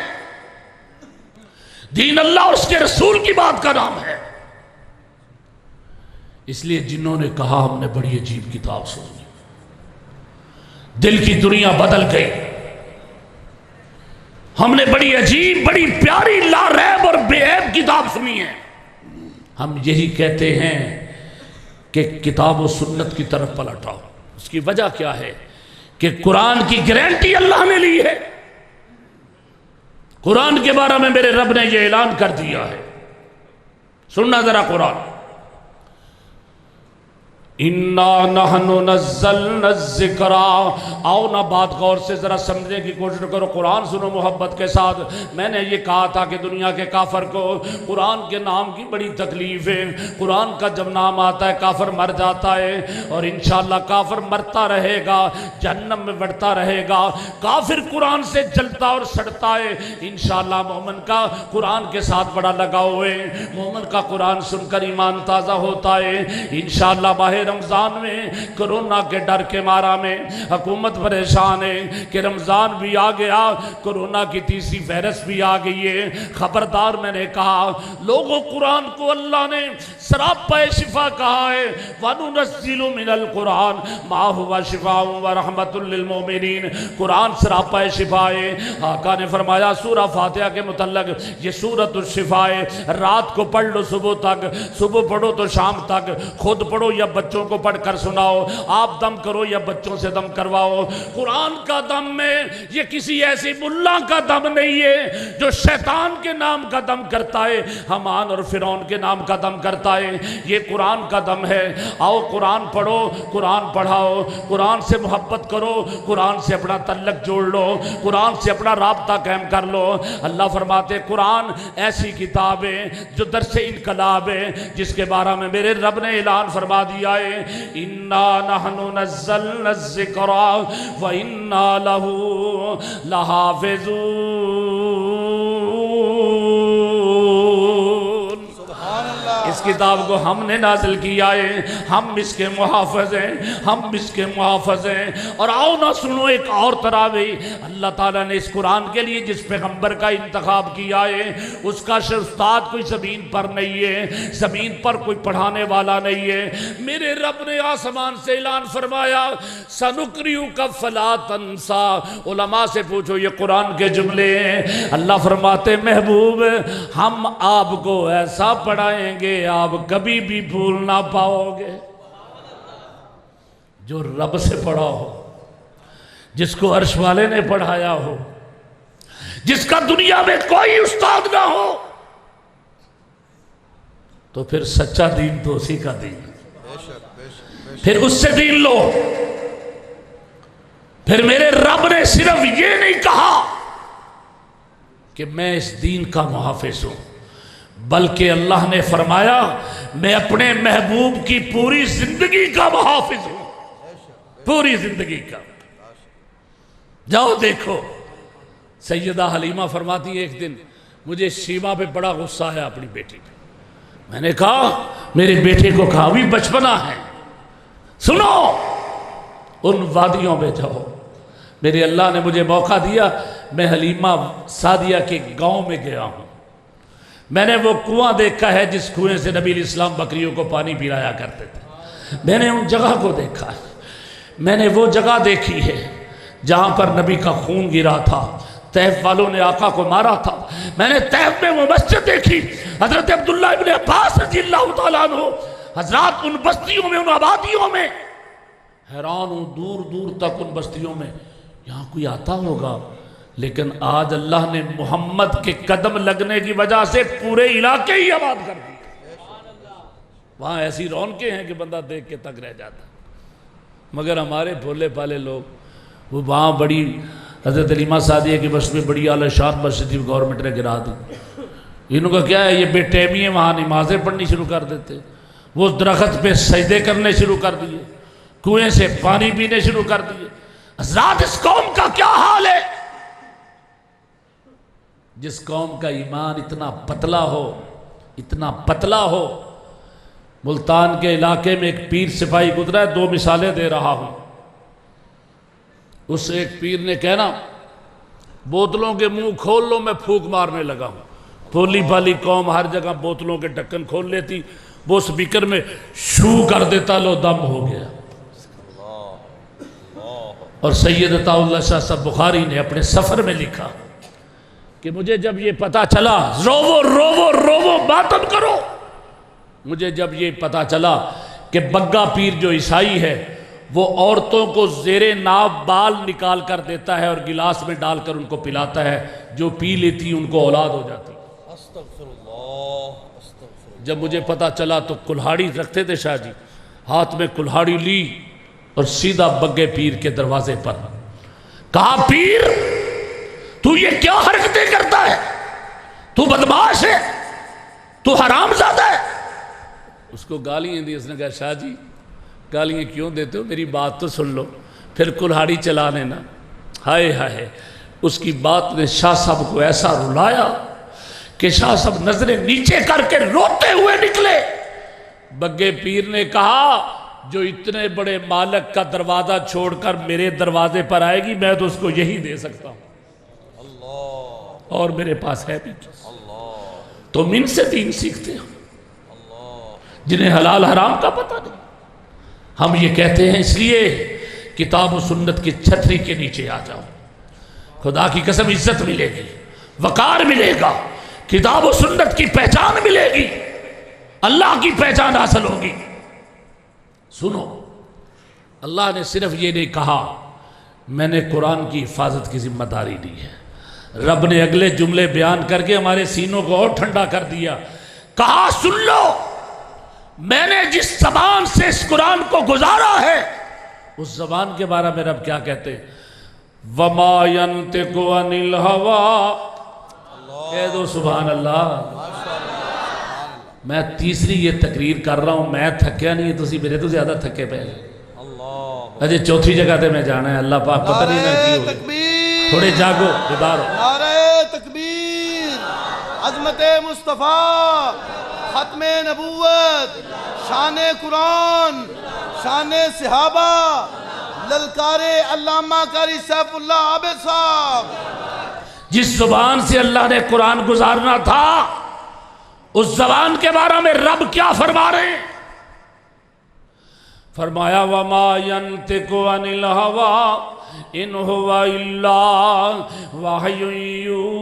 دین اللہ اور اس کے رسول کی بات کا نام ہے۔ اس لیے جنہوں نے کہا ہم نے بڑی عجیب کتاب سنی، دل کی دنیا بدل گئی، ہم نے بڑی عجیب بڑی پیاری لا ریب اور بے عیب کتاب سنی ہے، ہم یہی کہتے ہیں کہ کتاب و سنت کی طرف پلٹ آؤ۔ اس کی وجہ کیا ہے کہ قرآن کی گارنٹی اللہ نے لی ہے، قرآن کے بارے میں میرے رب نے یہ اعلان کر دیا ہے، سننا ذرا قرآن، اِنَّا نَحْنُ نَزَّلْنَا الذِّكْرَ۔ آؤ نا بات غور سے ذرا سمجھنے کی کوشش کرو، قرآن سنو محبت کے ساتھ۔ میں نے یہ کہا تھا کہ دنیا کے کافر کو قرآن کے نام کی بڑی تکلیف ہے، قرآن کا جب نام آتا ہے کافر مر جاتا ہے، اور انشاءاللہ کافر مرتا رہے گا، جہنم میں بڑھتا رہے گا، کافر قرآن سے جلتا اور سڑتا ہے۔ انشاءاللہ مومن کا قرآن کے ساتھ بڑا لگاؤ ہے، مومن کا قرآن سن کر ایمان تازہ ہوتا ہے۔ انشاءاللہ ماہ رمضان میں کرونا کے ڈر کے مارا میں حکومت پریشان ہے کہ رمضان بھی آ گیا، کرونا کی تیسری وائرس بھی آ گئی ہے، خبردار۔ میں نے کہا لوگوں، قرآن کو اللہ نے سراپا شفا کہا ہے، وَنُنَزِّلُ مِنَ الْقُرْآنِ مَا هُوَ شِفَاءٌ وَرَحْمَةٌ لِّلْمُؤْمِنِينَ۔ قرآن سراپا شفا ہے۔ آقا نے فرمایا سورہ فاتحہ کے متعلق، یہ سورۃ الشفا ہے، رات کو پڑھ لو صبح تک، صبح پڑھو تو شام تک، خود پڑھو یا بچوں کو پڑھ کر سناؤ، آپ دم کرو یا بچوں سے دم کرواؤ۔ قرآن کا دم میں یہ کسی ایسی ملا کا دم نہیں ہے جو شیطان کے نام کا دم کرتا ہے، حمان اور فرعون کے نام کا دم کرتا ہے، یہ قرآن کا دم ہے۔ آؤ قرآن پڑھو، قرآن پڑھاؤ، قرآن سے محبت کرو، قرآن سے اپنا تعلق جوڑ لو، قرآن سے اپنا رابطہ قائم کر لو۔ اللہ فرماتے قرآن ایسی کتاب ہے جو درس انقلاب ہے، جس کے بارے میں میرے رب نے اعلان فرما دیا ہے، اِنَّا نَحْنُ نَزَّلْنَا الذِّكْرَ وَإِنَّا لَهُ لَحَافِظُونَ۔ اس کتاب کو ہم نے نازل کیا ہے، ہم اس کے محافظ ہیں، ہم اس کے محافظ ہیں۔ اور آؤ نہ سنو ایک اور تراویح، اللہ تعالیٰ نے اس قرآن کے لیے جس پیغمبر کا انتخاب کیا ہے، اس کا استاد کوئی زمین پر نہیں ہے، زمین پر کوئی پڑھانے والا نہیں ہے۔ میرے رب نے آسمان سے اعلان فرمایا سَنُقْرِئُكَ فَلَا تَنْسَىٰ۔ علماء سے پوچھو یہ قرآن کے جملے ہیں۔ اللہ فرماتے محبوب ہم آپ کو ایسا پڑھائیں گے آپ کبھی بھی بھول نہ پاؤ گے۔ جو رب سے پڑھا ہو، جس کو عرش والے نے پڑھایا ہو، جس کا دنیا میں کوئی استاد نہ ہو، تو پھر سچا دین تو اسی کا دین، پھر اس سے دین لو۔ پھر میرے رب نے صرف یہ نہیں کہا کہ میں اس دین کا محافظ ہوں، بلکہ اللہ نے فرمایا میں اپنے محبوب کی پوری زندگی کا محافظ ہوں، پوری زندگی کا۔ جاؤ دیکھو، سیدہ حلیمہ فرماتی ایک دن مجھے شیما پہ بڑا غصہ آیا اپنی بیٹی پہ۔ میں نے کہا میرے بیٹے کو کہا بھی بچپنا ہے، سنو ان وادیوں میں جاؤ۔ میرے اللہ نے مجھے موقع دیا، میں حلیمہ سعدیہ کے گاؤں میں گیا ہوں، میں نے وہ کنواں دیکھا ہے جس کنویں سے نبی علیہ السلام بکریوں کو پانی پلایا کرتے تھے، میں نے ان جگہ کو دیکھا ہے، میں نے وہ جگہ دیکھی ہے جہاں پر نبی کا خون گرا تھا، طیف والوں نے آقا کو مارا تھا، میں نے طیف میں وہ مسجد دیکھی، حضرت عبداللہ ابن عباس رضی اللہ تعالیٰ عنہ حضرات ان بستیوں میں، ان آبادیوں میں، حیران ہوں دور دور تک ان بستیوں میں یہاں کوئی آتا ہوگا، لیکن آج اللہ نے محمد کے قدم لگنے کی وجہ سے پورے علاقے ہی آباد کر دی۔ وہاں ایسی رونقیں ہیں کہ بندہ دیکھ کے تک رہ جاتا، مگر ہمارے بھولے پالے لوگ وہ وہاں بڑی حضرت علیمہ سعدیہ کی بس میں بڑی اعلیٰ شان مسجد تھی، گورنمنٹ نے گرا دی۔ انہوں کا کیا ہے، یہ بے ٹیمی ہے، وہاں نمازیں پڑھنی شروع کر دیتے، وہ درخت پہ سجدے کرنے شروع کر دیے، کنویں سے پانی پینے شروع کر دیے۔ حضرات اس قوم کا کیا حال ہے؟ جس قوم کا ایمان اتنا پتلا ہو، اتنا پتلا ہو۔ ملتان کے علاقے میں ایک پیر سپاہی گزرا ہے، 2 مثالیں دے رہا ہوں۔ اس ایک پیر نے کہنا بوتلوں کے منہ کھول لو، میں پھونک مارنے لگا ہوں۔ پولی پالی قوم ہر جگہ بوتلوں کے ڈھکن کھول لیتی، وہ سپیکر میں شو کر دیتا، لو دم ہو گیا۔ اور سید عطا اللہ شاہ صاحب بخاری نے اپنے سفر میں لکھا کہ مجھے جب یہ پتا چلا، روو روو روو ماتم کرو، مجھے جب یہ پتا چلا کہ بگا پیر جو عیسائی ہے وہ عورتوں کو زیر ناف بال نکال کر دیتا ہے اور گلاس میں ڈال کر ان کو پلاتا ہے، جو پی لیتی ان کو اولاد ہو جاتی۔ استغفر اللہ، استغفر اللہ۔ جب مجھے پتا چلا تو کلہاڑی رکھتے تھے شاہ جی، ہاتھ میں کلہاڑی لی اور سیدھا بگے پیر کے دروازے پر کہا، پیر تو یہ کیا حرکتیں کرتا ہے؟ تو بدماش ہے، تو حرام زادہ ہے۔ اس کو گالیاں دی، اس نے کہا شاہ جی گالیاں کیوں دیتے ہو، میری بات تو سن لو، پھر کلہاڑی چلا لینا۔ ہائے ہائے، اس کی بات نے شاہ صاحب کو ایسا رلایا کہ شاہ صاحب نظریں نیچے کر کے روتے ہوئے نکلے۔ بگے پیر نے کہا جو اتنے بڑے مالک کا دروازہ چھوڑ کر میرے دروازے پر آئے گی، میں تو اس کو یہی دے سکتا ہوں، اور میرے پاس ہے بھی۔ تم ان سے دین سیکھتے ہو جنہیں حلال حرام کا پتہ نہیں۔ ہم یہ کہتے ہیں اس لیے کتاب و سنت کی چھتری کے نیچے آ جاؤ، خدا کی قسم عزت ملے گی، وقار ملے گا، کتاب و سنت کی پہچان ملے گی، اللہ کی پہچان حاصل ہوگی۔ سنو، اللہ نے صرف یہ نہیں کہا میں نے قرآن کی حفاظت کی ذمہ داری دی ہے، رب نے اگلے جملے بیان کر کے ہمارے سینوں کو اور ٹھنڈا کر دیا، کہا سن لو میں نے جس زبان سے اس قرآن کو گزارا ہے اس زبان کے بارے میں رب کیا کہتے ہیں، وَمَا يَنْتِقُ عَنِ الْهَوَىٰ، کہہ دو سبحان اللہ۔ میں تیسری یہ تقریر کر رہا ہوں، میں تھکیا نہیں ہے، تسی میرے تو زیادہ تھکے پہ اجے چوتھی جگہ تے میں جانا ہے، اللہ پاک پتہ نہیں میں کی ہوگی، تھوڑے جاگو بیدار ہو۔ نعرہ تکبیر، عظمت مصطفیٰ، ختم نبوت، شان قرآن، شان صحابہ، للکار علامہ قاری سیف اللہ عابد صاحب۔ جس زبان سے اللہ نے قرآن گزارنا تھا اس زبان کے بارے میں رب کیا فرما رہے ہیں؟ فرمایا وَمَا يَنْتِقُ عَنِ الْهَوَىٰ إِنْ هُوَ إِلَّا وَحْيٌ يُوحَىٰ۔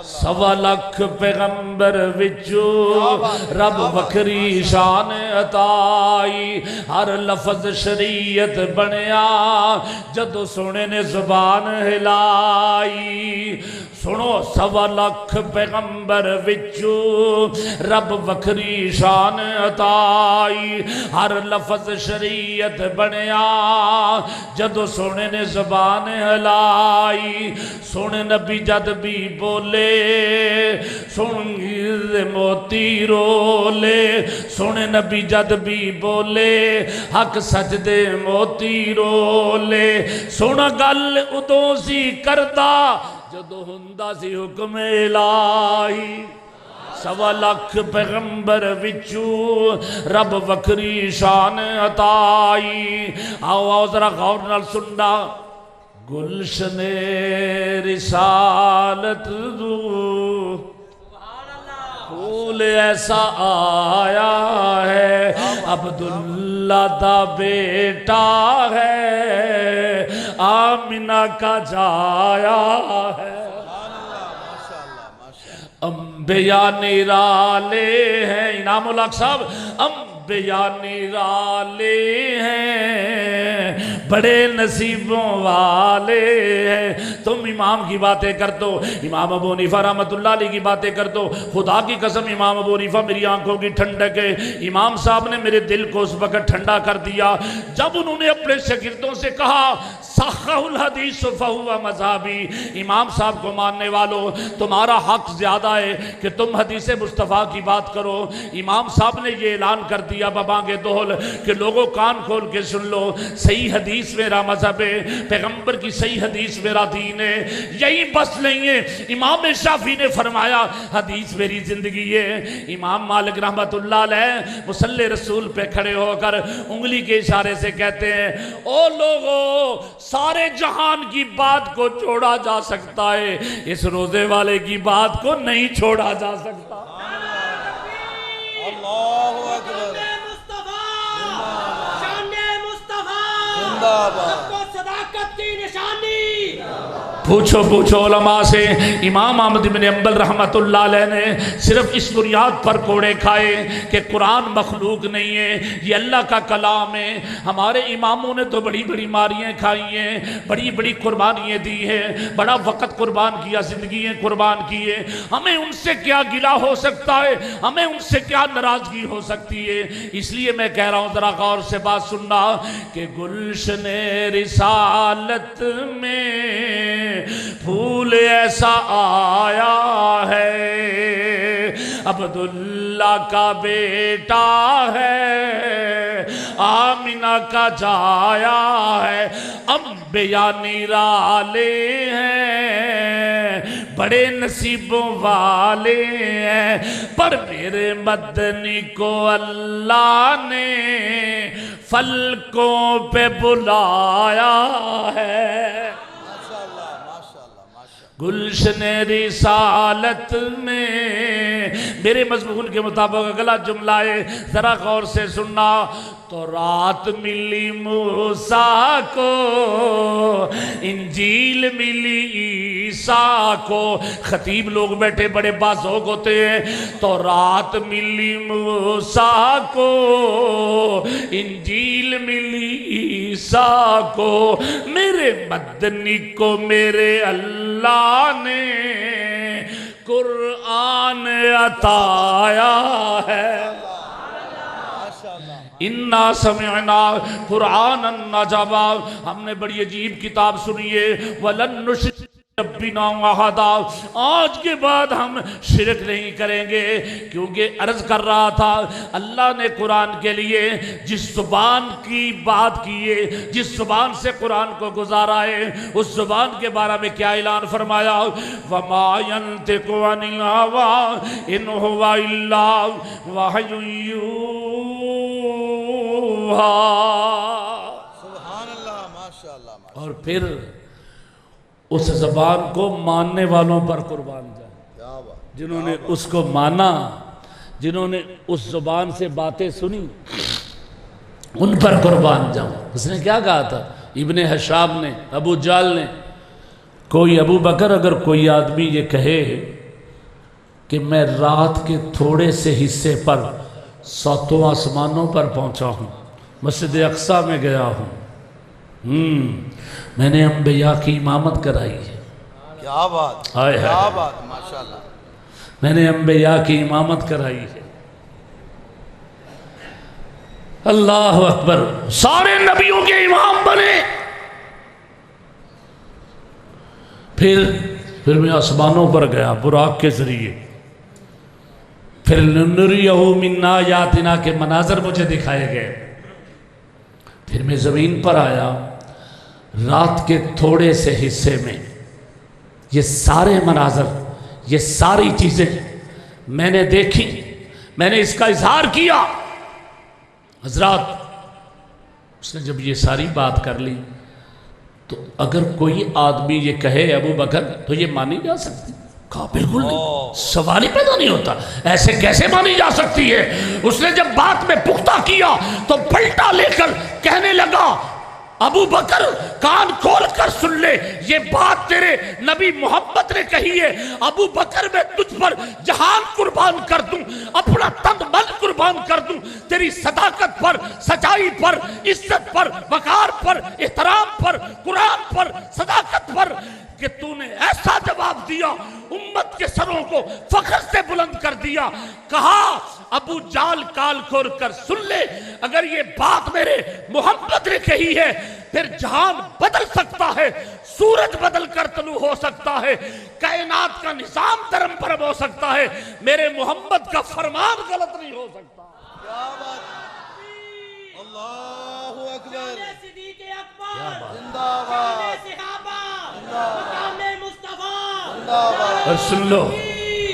سوا لکھ پیغمبر وچو رب وکری شان عطائی، ہر لفظ شریعت بنیا جدو سونے نے زبان ہلائی۔ سنو، سوا لکھ پیغمبر وچو رب وکری شان عطائی، ہر لفظ شریعت بنیا جدو سونے نے زبان ہلائی۔ سونے نبی جد بھی بولے سن موتی رولے، سونے نبی جد بھی بولے حق سجدے موتی رولے۔ سونا گل ادوں سی کردہ جدو ہندہ سی حکم الہی۔ سوا لکھ پیغمبر وچو رب وکری شان عطائی۔ آؤ ذرا غور نال سننا، گلشن رسالت دو پھول ایسا آیا ہے، عبداللہ دا بیٹا ہے، آمنہ کا جایا ہے۔ انبیاء نرالے ہیں، انعام الحق صاحب، انبیاء نرالے ہیں، بڑے نصیبوں والے ہیں۔ تم امام کی باتیں کر دو، امام ابو حنیفہ رحمۃ اللہ علیہ کی باتیں کر دو، خدا کی قسم امام ابو حنیفہ میری آنکھوں کی ٹھنڈک ہے۔ امام صاحب نے میرے دل کو اس وقت ٹھنڈا کر دیا جب انہوں نے اپنے شاگردوں سے کہا صحح الحدیث فہو مذہبی، امام صاحب کو ماننے والوں تمہارا حق زیادہ ہے کہ تم حدیث مصطفیٰ کی بات کرو۔ امام صاحب نے یہ اعلان کر دیا ببانگ دہل کہ لوگوں کان کھول کے سن لو، صحیح حدیث میرا مذہب ہے، پیغمبر کی صحیح حدیث میرا دین ہے، یہی بس نہیں ہے۔ امام شافعی نے فرمایا حدیث میری زندگی ہے۔ امام مالک رحمت اللہ علیہ مصلی رسول پہ کھڑے ہو کر انگلی کے اشارے سے کہتے ہیں او لوگو، سارے جہان کی بات کو چھوڑا جا سکتا ہے، اس روزے والے کی بات کو نہیں چھوڑا جا سکتا۔ اللہ اکبر، زندہ باد، صداقت کی نشانی۔ پوچھو علماء سے، امام احمد بن حنبل رحمت اللہ علیہ نے صرف اس بنیاد پر کوڑے کھائے کہ قرآن مخلوق نہیں ہے، یہ اللہ کا کلام ہے۔ ہمارے اماموں نے تو بڑی بڑی ماریاں کھائی ہیں، بڑی بڑی قربانیاں دی ہیں، بڑا وقت قربان کیا، زندگیاں قربان کیے، ہمیں ان سے کیا گلہ ہو سکتا ہے، ہمیں ان سے کیا ناراضگی ہو سکتی ہے؟ اس لیے میں کہہ رہا ہوں ذرا غور سے بات سننا کہ گلشن رسالت میں پھول ایسا آیا ہے، عبداللہ کا بیٹا ہے، آمنہ کا جایا ہے، انبیاء نرالے ہیں، بڑے نصیبوں والے ہیں، پر میرے مدنی کو اللہ نے فلکوں پہ بلایا ہے۔ گلشن رسالت میں میرے مضمون کے مطابق اگلا جملہ ہے، ذرا غور سے سننا۔ تو رات ملی موسیٰ کو، انجیل ملی عیسیٰ کو۔ خطیب لوگ بیٹھے بڑے باذوق ہوتے ہیں۔ تو رات ملی موسیٰ کو، انجیل ملی عیسیٰ کو، میرے مدنی کو میرے اللہ نے قرآن عطایا ہے۔ اِنَّا سَمِعْنَا قُرْآنًا عَجَبًا، ہم نے بڑی عجیب کتاب سنی ہے۔ وَلَن نُشْرِكَ بِرَبِّنَا أَحَدًا، آج کے بعد ہم شرک نہیں کریں گے، کیونکہ عرض کر رہا تھا اللہ نے قرآن کے لیے جس زبان کی بات کی ہے، جس زبان سے قرآن کو گزارا ہے، اس زبان کے بارے میں کیا اعلان فرمایا؟ وَمَا يَنْتِقُ عَنِ الْهَوَىٰ إِنْ هُوَ إِلَّا وَحْيٌ یوحیٰ۔ سبحان اللہ، ماشاءاللہ۔ اور پھر اس زبان کو ماننے والوں پر قربان جائے، جنہوں نے اس کو مانا، جنہوں نے اس زبان سے باتیں سنی، ان پر قربان جاؤں۔ اس نے کیا کہا تھا ابن حشام نے، ابو جال نے؟ کوئی ابو بکر اگر کوئی آدمی یہ کہے کہ میں رات کے تھوڑے سے حصے پر 7 آسمانوں پر پہنچا ہوں، مسجد اقصیٰ میں گیا ہوں، میں نے انبیاء کی امامت کرائی ہے، کیا بات، کیا بات، ماشاءاللہ، میں نے انبیاء کی امامت کرائی ہے۔ اللہ اکبر، سارے نبیوں کے امام بنے۔ پھر میں آسمانوں پر گیا براق کے ذریعے، پھر لنریہو من آیاتنا کے مناظر مجھے دکھائے گئے، پھر میں زمین پر آیا، رات کے تھوڑے سے حصے میں یہ سارے مناظر، یہ ساری چیزیں میں نے دیکھی، میں نے اس کا اظہار کیا۔ حضرات، اس نے جب یہ ساری بات کر لی تو اگر کوئی آدمی یہ کہے ابو بکر تو یہ مانی جا سکتی؟ کہا بالکل نہیں، سوال ہی پیدا نہیں ہوتا، ایسے کیسے مانی جا سکتی ہے؟ اس نے جب بات میں پختہ کیا تو پلٹا لے کر کہنے لگا ابو بکر کان کھول کر سن لے، یہ بات تیرے نبی محمد نے کہی ہے، ابو بکر میں تجھ پر جہان قربان کر دوں، اپنا تن من قربان قربان کر دوں تیری صداقت پر، سچائی پر، عزت پر، وقار پر، احترام پر، قرآن پر، صداقت پر، کہ تو نے ایسا جواب دیا امت کے سروں کو فخر سے بلند کر دیا۔ کہا ابو جال کال کھول کر سن لے، اگر یہ بات میرے محمد نے کہی ہے پھر جہان بدل سکتا ہے، سورج بدل کر طلوع ہو سکتا ہے، کائنات کا نظام درم برم ہو سکتا ہے، میرے محمد کا فرمان غلط نہیں ہو سکتا۔ کیا بات ہے، اللہ اکبر، صدیق اکبر، زندہ باد، صحابہ، مقام مصطفیٰ، زندہ باد، اور سن لو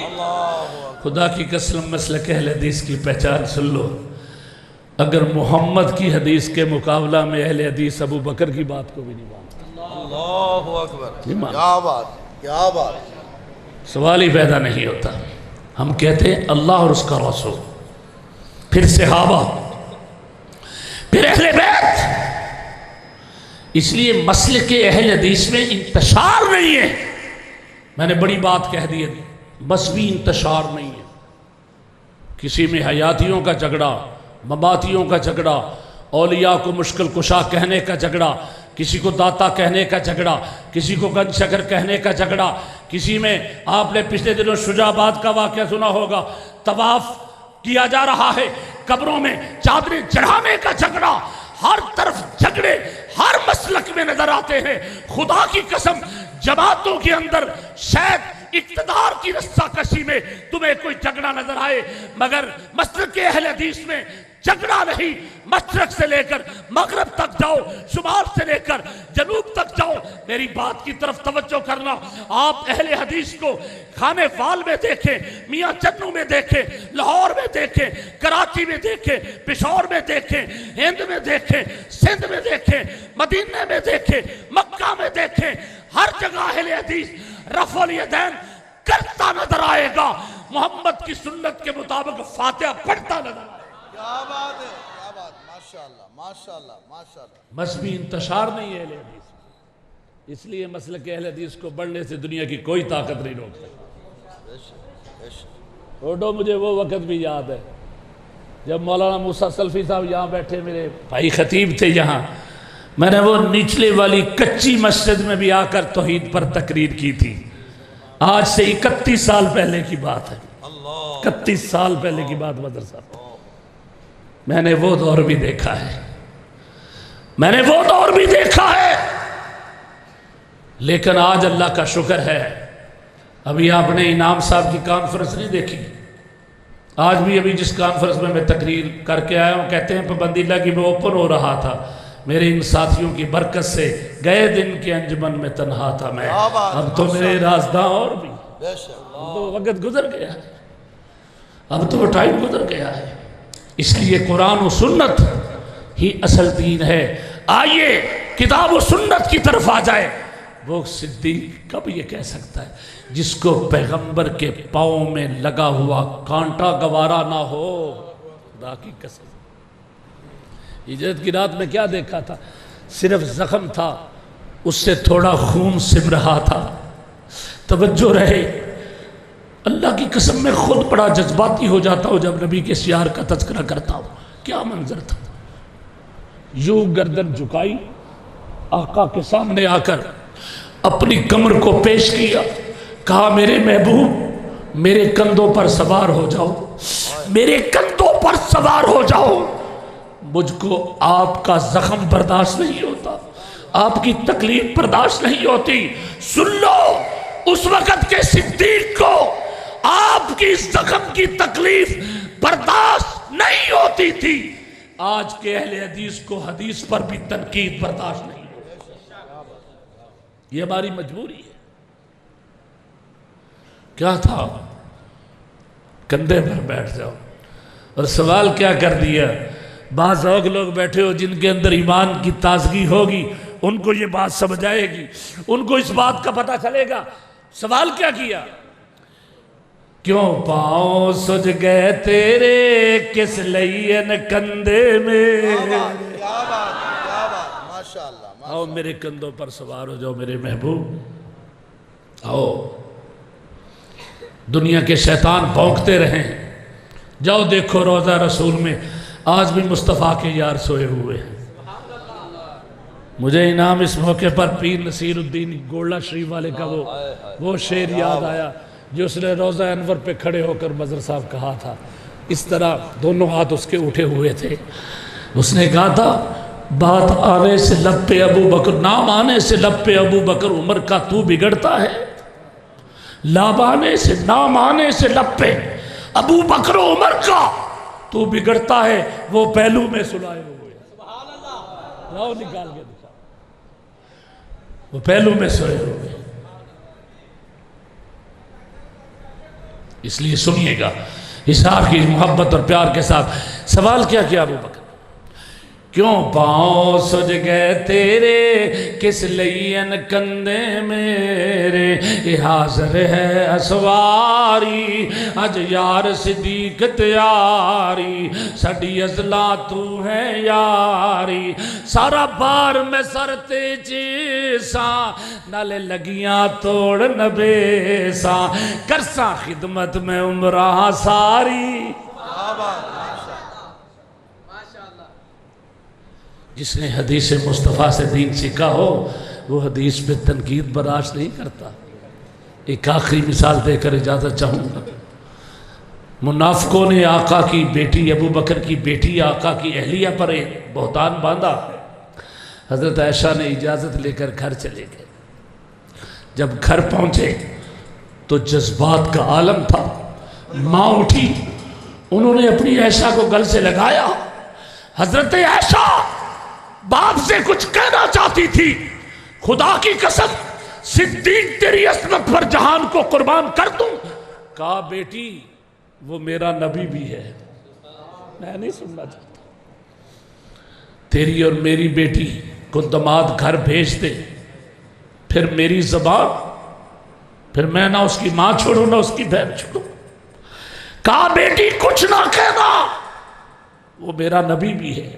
اللہ خدا کی قسم مسلک اہل حدیث کی پہچان سن لو، اگر محمد کی حدیث کے مقابلہ میں اہل حدیث ابو بکر کی بات کو بھی نہیں مانتا، اللہ اکبر، نہیں مانتا، کیا بات، کیا بات، سوال ہی پیدا نہیں ہوتا۔ ہم کہتے ہیں اللہ اور اس کا رسول، پھر صحابہ، پھر اہل بیت۔ اس لیے مسلک اہل حدیث میں انتشار نہیں ہے، میں نے بڑی بات کہہ دی ہے، بس بھی انتشار نہیں ہے، کسی میں حیاتیوں کا جھگڑا، مماتیوں کا جھگڑا، اولیاء کو مشکل کشا کہنے کا جھگڑا، کسی کو داتا کہنے کا جھگڑا، کسی کو گنج شکر کہنے کا جھگڑا، کسی میں آپ نے پچھلے دنوں شجاع آباد کا واقعہ سنا ہوگا، طواف کیا جا رہا ہے، قبروں میں چادریں چڑھانے کا جھگڑا، ہر طرف جھگڑے ہر مسلک میں نظر آتے ہیں۔ خدا کی قسم جماعتوں کے اندر شاید اقتدار کی رسہ کشی میں تمہیں کوئی جھگڑا نظر آئے، مگر مسلک اہل حدیث میں جھگڑا نہیں۔ مشرق سے لے کر مغرب تک جاؤ، شمال سے لے کر جنوب تک جاؤ، میری بات کی طرف توجہ کرنا۔ آپ اہل حدیث کو خانے وال میں دیکھیں، میاں چنو میں دیکھیں، لاہور میں دیکھیں، کراچی میں دیکھیں، پشاور میں دیکھیں، ہند میں دیکھیں، سندھ میں دیکھیں، مدینہ میں دیکھیں، مکہ میں دیکھیں، ہر جگہ اہل حدیث رفع الیدین کرتا نظر آئے گا، محمد کی سنت کے مطابق فاتحہ پڑھتا نظر آئے گا۔ کیا بات ہے، کیا بات، ماشاءاللہ ماشاءاللہ ماشاءاللہ، مذہبی انتشار نہیں ہے اہل حدیث میں، اس لیے مسلک اہل حدیث کو بڑھنے سے دنیا کی کوئی طاقت نہیں روک سکتی۔ روڈو مجھے وہ وقت بھی یاد ہے جب مولانا موسیٰ سلفی صاحب یہاں بیٹھے، میرے بھائی خطیب تھے یہاں، میں نے وہ نچلے والی کچی مسجد میں بھی آ کر توحید پر تقریر کی تھی۔ آج سے 31 سال پہلے کی بات ہے، 31 سال پہلے کی بات مدرسہ، میں نے وہ دور بھی دیکھا ہے، میں نے وہ دور بھی دیکھا ہے، لیکن آج اللہ کا شکر ہے، ابھی آپ نے انعام صاحب کی کانفرنس نہیں دیکھی، آج بھی ابھی جس کانفرنس میں تقریر کر کے آیا ہوں، کہتے ہیں پابندی لگی میں اوپن ہو رہا تھا، میرے ان ساتھیوں کی برکت سے گئے دن کے انجمن میں تنہا تھا میں، اب تو میرے رازداں اور بھی، اب تو وقت گزر گیا ہے، اب تو ٹائم گزر گیا ہے، اس لیے قرآن و سنت ہی اصل دین ہے۔ آئیے کتاب و سنت کی طرف آ جائے۔ وہ صدیق کب یہ کہہ سکتا ہے جس کو پیغمبر کے پاؤں میں لگا ہوا کانٹا گوارا نہ ہو؟ خدا کی قسم، ہجرت کی رات میں کیا دیکھا تھا؟ صرف زخم تھا، اس سے تھوڑا خون سم رہا تھا۔ توجہ رہے، اللہ کی قسم میں خود بڑا جذباتی ہو جاتا ہوں جب نبی کے سیار کا تذکرہ کرتا ہوں۔ کیا منظر تھا، یوں گردن جھکائی، آقا کے سامنے آ کر اپنی کمر کو پیش کیا، کہا میرے محبوب میرے کندھوں پر سوار ہو جاؤ، میرے کندھوں پر سوار ہو جاؤ، مجھ کو آپ کا زخم برداشت نہیں ہوتا، آپ کی تکلیف برداشت نہیں ہوتی۔ سن لو، اس وقت کے صدیق کو آپ کی زخم کی تکلیف برداشت نہیں ہوتی تھی، آج کے اہل حدیث کو حدیث پر بھی تنقید برداشت نہیں ہوتی، یہ ہماری مجبوری ہے۔ کیا تھا؟ کندھے پر بیٹھ جاؤ، اور سوال کیا کر دیا؟ بعض لوگ بیٹھے ہو جن کے اندر ایمان کی تازگی ہوگی، ان کو یہ بات سمجھ آئے گی، ان کو اس بات کا پتہ چلے گا۔ سوال کیا کیا؟ کیوں پاؤں سج گئے تیرے کس لین کندھے میں؟ کیا بات، ماشاءاللہ، آؤ میرے کندھوں پر سوار ہو جاؤ میرے محبوب، آؤ۔ دنیا کے شیطان بھونکتے رہیں، جاؤ دیکھو روضہ رسول میں آج بھی مصطفیٰ کے یار سوئے ہوئے ہیں۔ مجھے انعام اس موقع پر پیر نصیر الدین گولڑا شریف والے کا وہ شعر یاد آیا جو اس نے روضہ انور پہ کھڑے ہو کر مظہر صاحب کہا تھا۔ اس طرح دونوں ہاتھ اس کے اٹھے ہوئے تھے، اس نے کہا تھا بات آنے سے لب پہ ابو بکر، نام آنے سے لب پہ ابو بکر عمر کا تو بگڑتا ہے، لاب آنے سے نام آنے سے لب پہ ابو بکر عمر کا تو بگڑتا ہے، وہ پہلو میں سلائے ہوئے، لاؤ نکال کے دکھا، وہ پہلو میں سوئے ہوئے۔ اس لیے سنیے گا اس آپ کی محبت اور پیار کے ساتھ سوال کیا ابو بکر، کیوں پاؤں سج گئے تیرے کس لین کندے میرے، یہ حاضر ہے اسواری اج یار صدیق تیاری، سڈی ازلا تو ہے یاری، سارا بار میں سر تے چیساں نالے لگیاں توڑ نبیساں، کرساں خدمت میں عمرہ ساری۔ جس نے حدیث مصطفیٰ سے دین سیکھا ہو وہ حدیث پہ تنقید برداشت نہیں کرتا۔ ایک آخری مثال دے کر اجازت چاہوں گا۔ منافقوں نے آقا کی بیٹی ابو بکر کی بیٹی آقا کی اہلیہ پر ایک بہتان باندھا، حضرت عائشہ نے اجازت لے کر گھر چلے گئے۔ جب گھر پہنچے تو جذبات کا عالم تھا، ماں اٹھی، انہوں نے اپنی عائشہ کو گل سے لگایا، حضرت عائشہ باپ سے کچھ کہنا چاہتی تھی، خدا کی قسم صدیق تیری عصمت پر جہان کو قربان کر دوں۔ کہا بیٹی وہ میرا نبی بھی ہے، میں نہیں سننا چاہتا، تیری اور میری بیٹی کو دماد گھر بھیج دے، پھر میری زبان، پھر میں نہ اس کی ماں چھوڑوں نہ اس کی بہن چھوڑوں۔ کہا بیٹی کچھ نہ کہنا، وہ میرا نبی بھی ہے،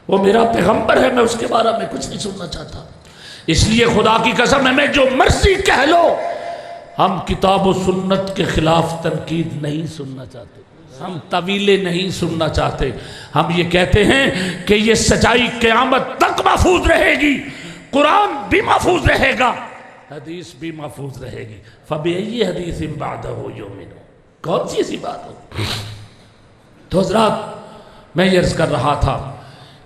وہ میرا پیغمبر ہے، میں اس کے بارے میں کچھ نہیں سننا چاہتا۔ اس لیے خدا کی قسم ہے میں جو مرضی کہہ لو، ہم کتاب و سنت کے خلاف تنقید نہیں سننا چاہتے، ہم طویلیں نہیں سننا چاہتے، ہم یہ کہتے ہیں کہ یہ سچائی قیامت تک محفوظ رہے گی، قرآن بھی محفوظ رہے گا، حدیث بھی محفوظ رہے گی۔ فَبِأَيِّ حَدِيثٍ بَعْدَهُ يُؤْمِنُونَ، کون سی ایسی بات ہو؟ تو حضرات میں یہ عرض کر رہا تھا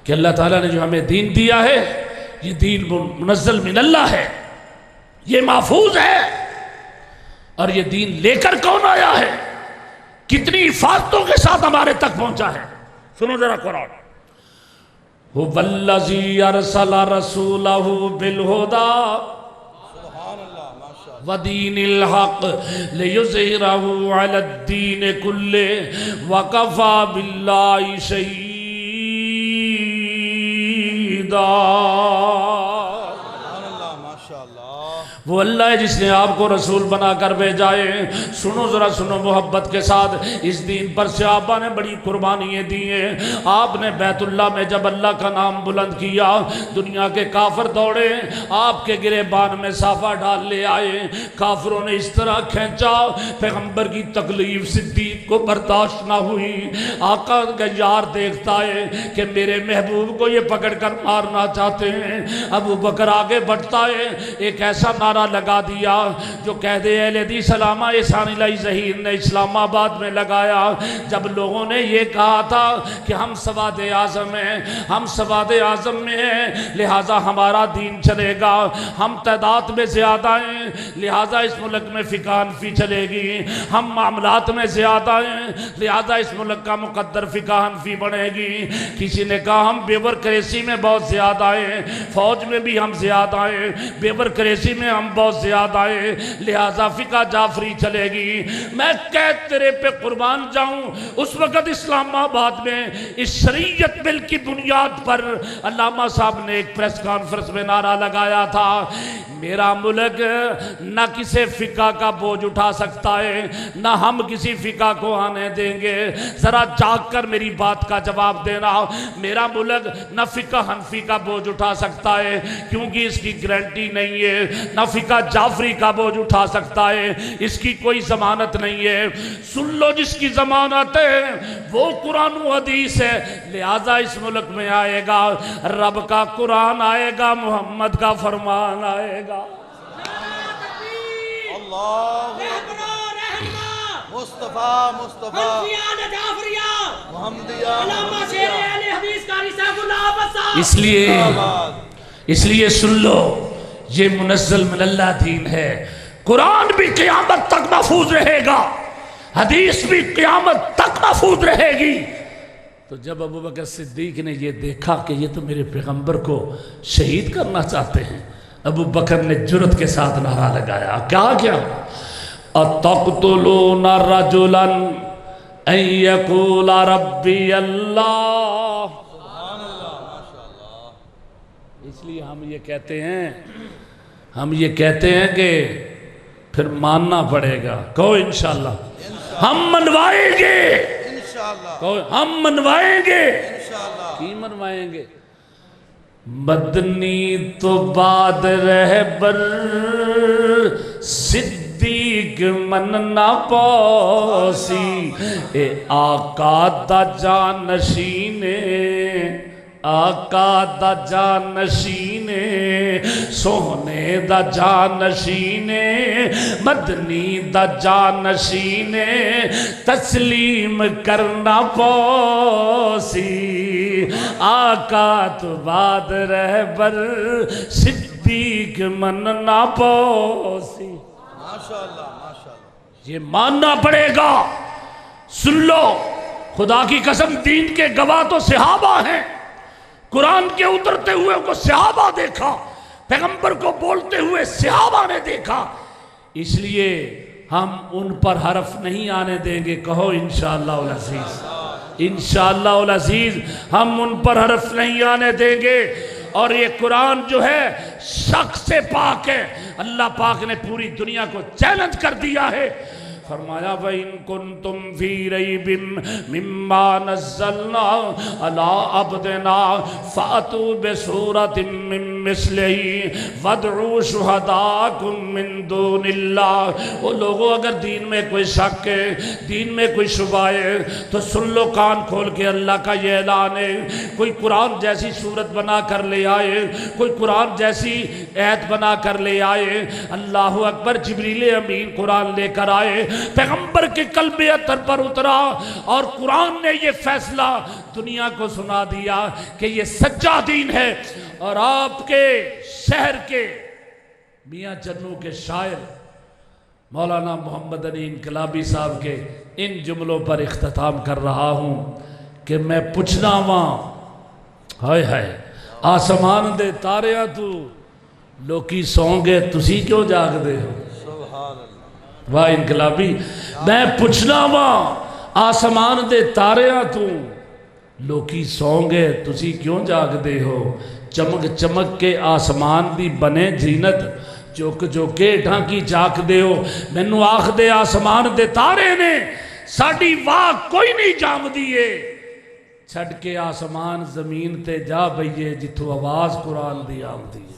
کہ اللہ تعالیٰ نے جو ہمیں دین دیا ہے یہ دین منزل من اللہ ہے، یہ محفوظ ہے، اور یہ دین لے کر کون آیا ہے، کتنی حفاظتوں کے ساتھ ہمارے تک پہنچا ہے۔ سنو ذرا قرآن، هُوَ الَّذِي أَرْسَلَ رَسُولَهُ بِالْهُدَى وَدِينِ الْحَقِّ لِيُظْهِرَهُ عَلَى الدِّينِ كُلِّهِ وَكَفَى بِاللَّهِ شَهِيدًا۔ وہ اللہ ہے جس نے آپ کو رسول بنا کر بھیجا ہے۔ سنو ذرا سنو محبت کے ساتھ، اس دین پر صحابہ نے بڑی قربانیاں دی ہیں۔ آپ نے بیت اللہ میں جب اللہ کا نام بلند کیا، دنیا کے کافر دوڑے، آپ کے گریبان میں صافہ ڈال لے آئے، کافروں نے اس طرح کھینچا، پیغمبر کی تکلیف صدیق کو برداشت نہ ہوئی۔ آقا کا یار دیکھتا ہے کہ میرے محبوب کو یہ پکڑ کر مارنا چاہتے ہیں، ابو بکر آگے بڑھتا ہے، ایک ایسا نعرہ لگا دیا جو کہہ دے اہل حدیث علامہ احسان الہی ظہیر نے اسلام آباد میں لگایا۔ جب لوگوں نے یہ کہا تھا کہ ہم سواد اعظم ہیں، ہم سواد اعظم میں ہیں لہٰذا ہمارا دین چلے گا، ہم تعداد میں زیادہ ہیں لہٰذا اس ملک میں فقہ حنفی چلے گی، ہم معاملات میں زیادہ ہیں لہٰذا اس ملک کا مقدر فقہ حنفی بنے گی۔ کسی نے کہا ہم بیورکریسی میں بہت زیادہ ہیں، فوج میں بھی ہم زیادہ ہیں، بیورکریسی میں ہم بہت زیادہ آئے لہٰذا فقہ جعفری چلے گی۔ میں کہہ تیرے پہ قربان جاؤں، اس وقت اسلام آباد میں اس شریعت بل کی بنیاد پر علامہ صاحب نے ایک پریس کانفرنس میں نعرہ لگایا تھا، میرا ملک نہ کسی فقہ کا بوجھ اٹھا سکتا ہے، نہ ہم کسی فقہ کو کو آنے دیں گے؟ ذرا جاگ کر میری بات کا جواب دینا۔ میرا ملک نہ فقہ حنفی کا بوجھ اٹھا سکتا ہے کیونکہ اس کی گارنٹی نہیں ہے، نہ فقہ جعفری کا بوجھ اٹھا سکتا ہے، اس کی کوئی ضمانت نہیں ہے۔ سن لو، جس کی ضمانت ہے وہ قرآن و حدیث ہے، لہٰذا اس ملک میں آئے گا رب کا قرآن، آئے گا محمد کا فرمان آئے گا۔ اللہ مصطفیٰ مصطفیٰ محمدیہ اس لیے سن لو، یہ منزل من اللہ دین ہے۔ قرآن بھی قیامت تک محفوظ رہے گا، حدیث بھی قیامت تک محفوظ رہے گی۔ تو جب ابوبکر صدیق نے یہ دیکھا کہ یہ تو میرے پیغمبر کو شہید کرنا چاہتے ہیں، ابو بکر نے جرت کے ساتھ نعرہ لگایا، کیا اَتَقْتُلُونَ رَجُلًا اَن يَقُولَ رَبِّيَ اللَّهُ۔ اس لیے ہم یہ کہتے ہیں کہ پھر ماننا پڑے گا۔ کہو انشاءاللہ ہم منوائیں گے، کہو ہم منوائیں گے۔ کی منوائیں گے؟ مدنی تو بعد رہبر صدیق مننا پوسی، اے آقا دا جانشینے، آقا دا جانشینے، سونے دا جانشینے، مدنی دا جانشینے، تسلیم کرنا پوسی، آقا تو بعد رہبر صدیق مننا پوسی۔ ماشاءاللہ ماشاءاللہ، یہ ماننا پڑے گا۔ سن لو، خدا کی قسم دین کے گواہ تو صحابہ ہیں، قرآن کے اترتے ہوئے کو صحابہ دیکھا، پیغمبر کو بولتے ہوئے صحابہ نے دیکھا، اس لیے ہم ان پر حرف نہیں آنے دیں گے۔ کہو انشاءاللہ العزیز، انشاءاللہ العزیز ہم ان پر حرف نہیں آنے دیں گے۔ اور یہ قرآن جو ہے شک سے پاک ہے، اللہ پاک نے پوری دنیا کو چیلنج کر دیا ہے، فرمایا وَإِن كُنتُمْ فِي رَيْبٍ مِّمَّا نَزَّلْنَا عَلَىٰ عَبْدِنَا فَأْتُوا بِسُورَةٍ مِّن مِّثْلِهِ وَادْعُوا شُهَدَاءَكُم مِّن دُونِ اللَّهِ۔ وہ لوگوں اگر دین میں کوئی شک ہے، دین میں کوئی شبہ ہے تو سن لو، کان کھول کے اللہ کا یہ اعلان ہے، کوئی قرآن جیسی صورت بنا کر لے آئے، کوئی قرآن جیسی آیت بنا کر لے آئے، اللہ اکبر، جبریل امین قرآن لے کر آئے، پیغمبر کے قلب اطہر پر اترا اور قرآن نے یہ فیصلہ دنیا کو سنا دیا کہ یہ سچا دین ہے۔ اور آپ کے شہر کے میاں جنوں کے شاعر مولانا محمد علی انقلابی صاحب کے ان جملوں پر اختتام کر رہا ہوں کہ میں پوچھنا ماں، ہائے ہائے آسمان دے تاریاں تو لوکی سوں گے تسی کیوں جاگ دے ہو؟ واہ انقلابی، میں پوچھنا ماں، آسمان دے تاریاں تو لوکی سوں گے تسی کیوں جاگ دے ہو؟ چمک چمک کے آسمان دی بنے زینت، چوک چوکے ڈھانکی جاک دے ہو۔ مینوں آخ دے آسمان دے تارے نے ساڑی واہ کوئی نہیں جام دیئے، چھڑ کے آسمان زمین تے جا بھئیے جتھو آواز قرآن دی آم دیئے۔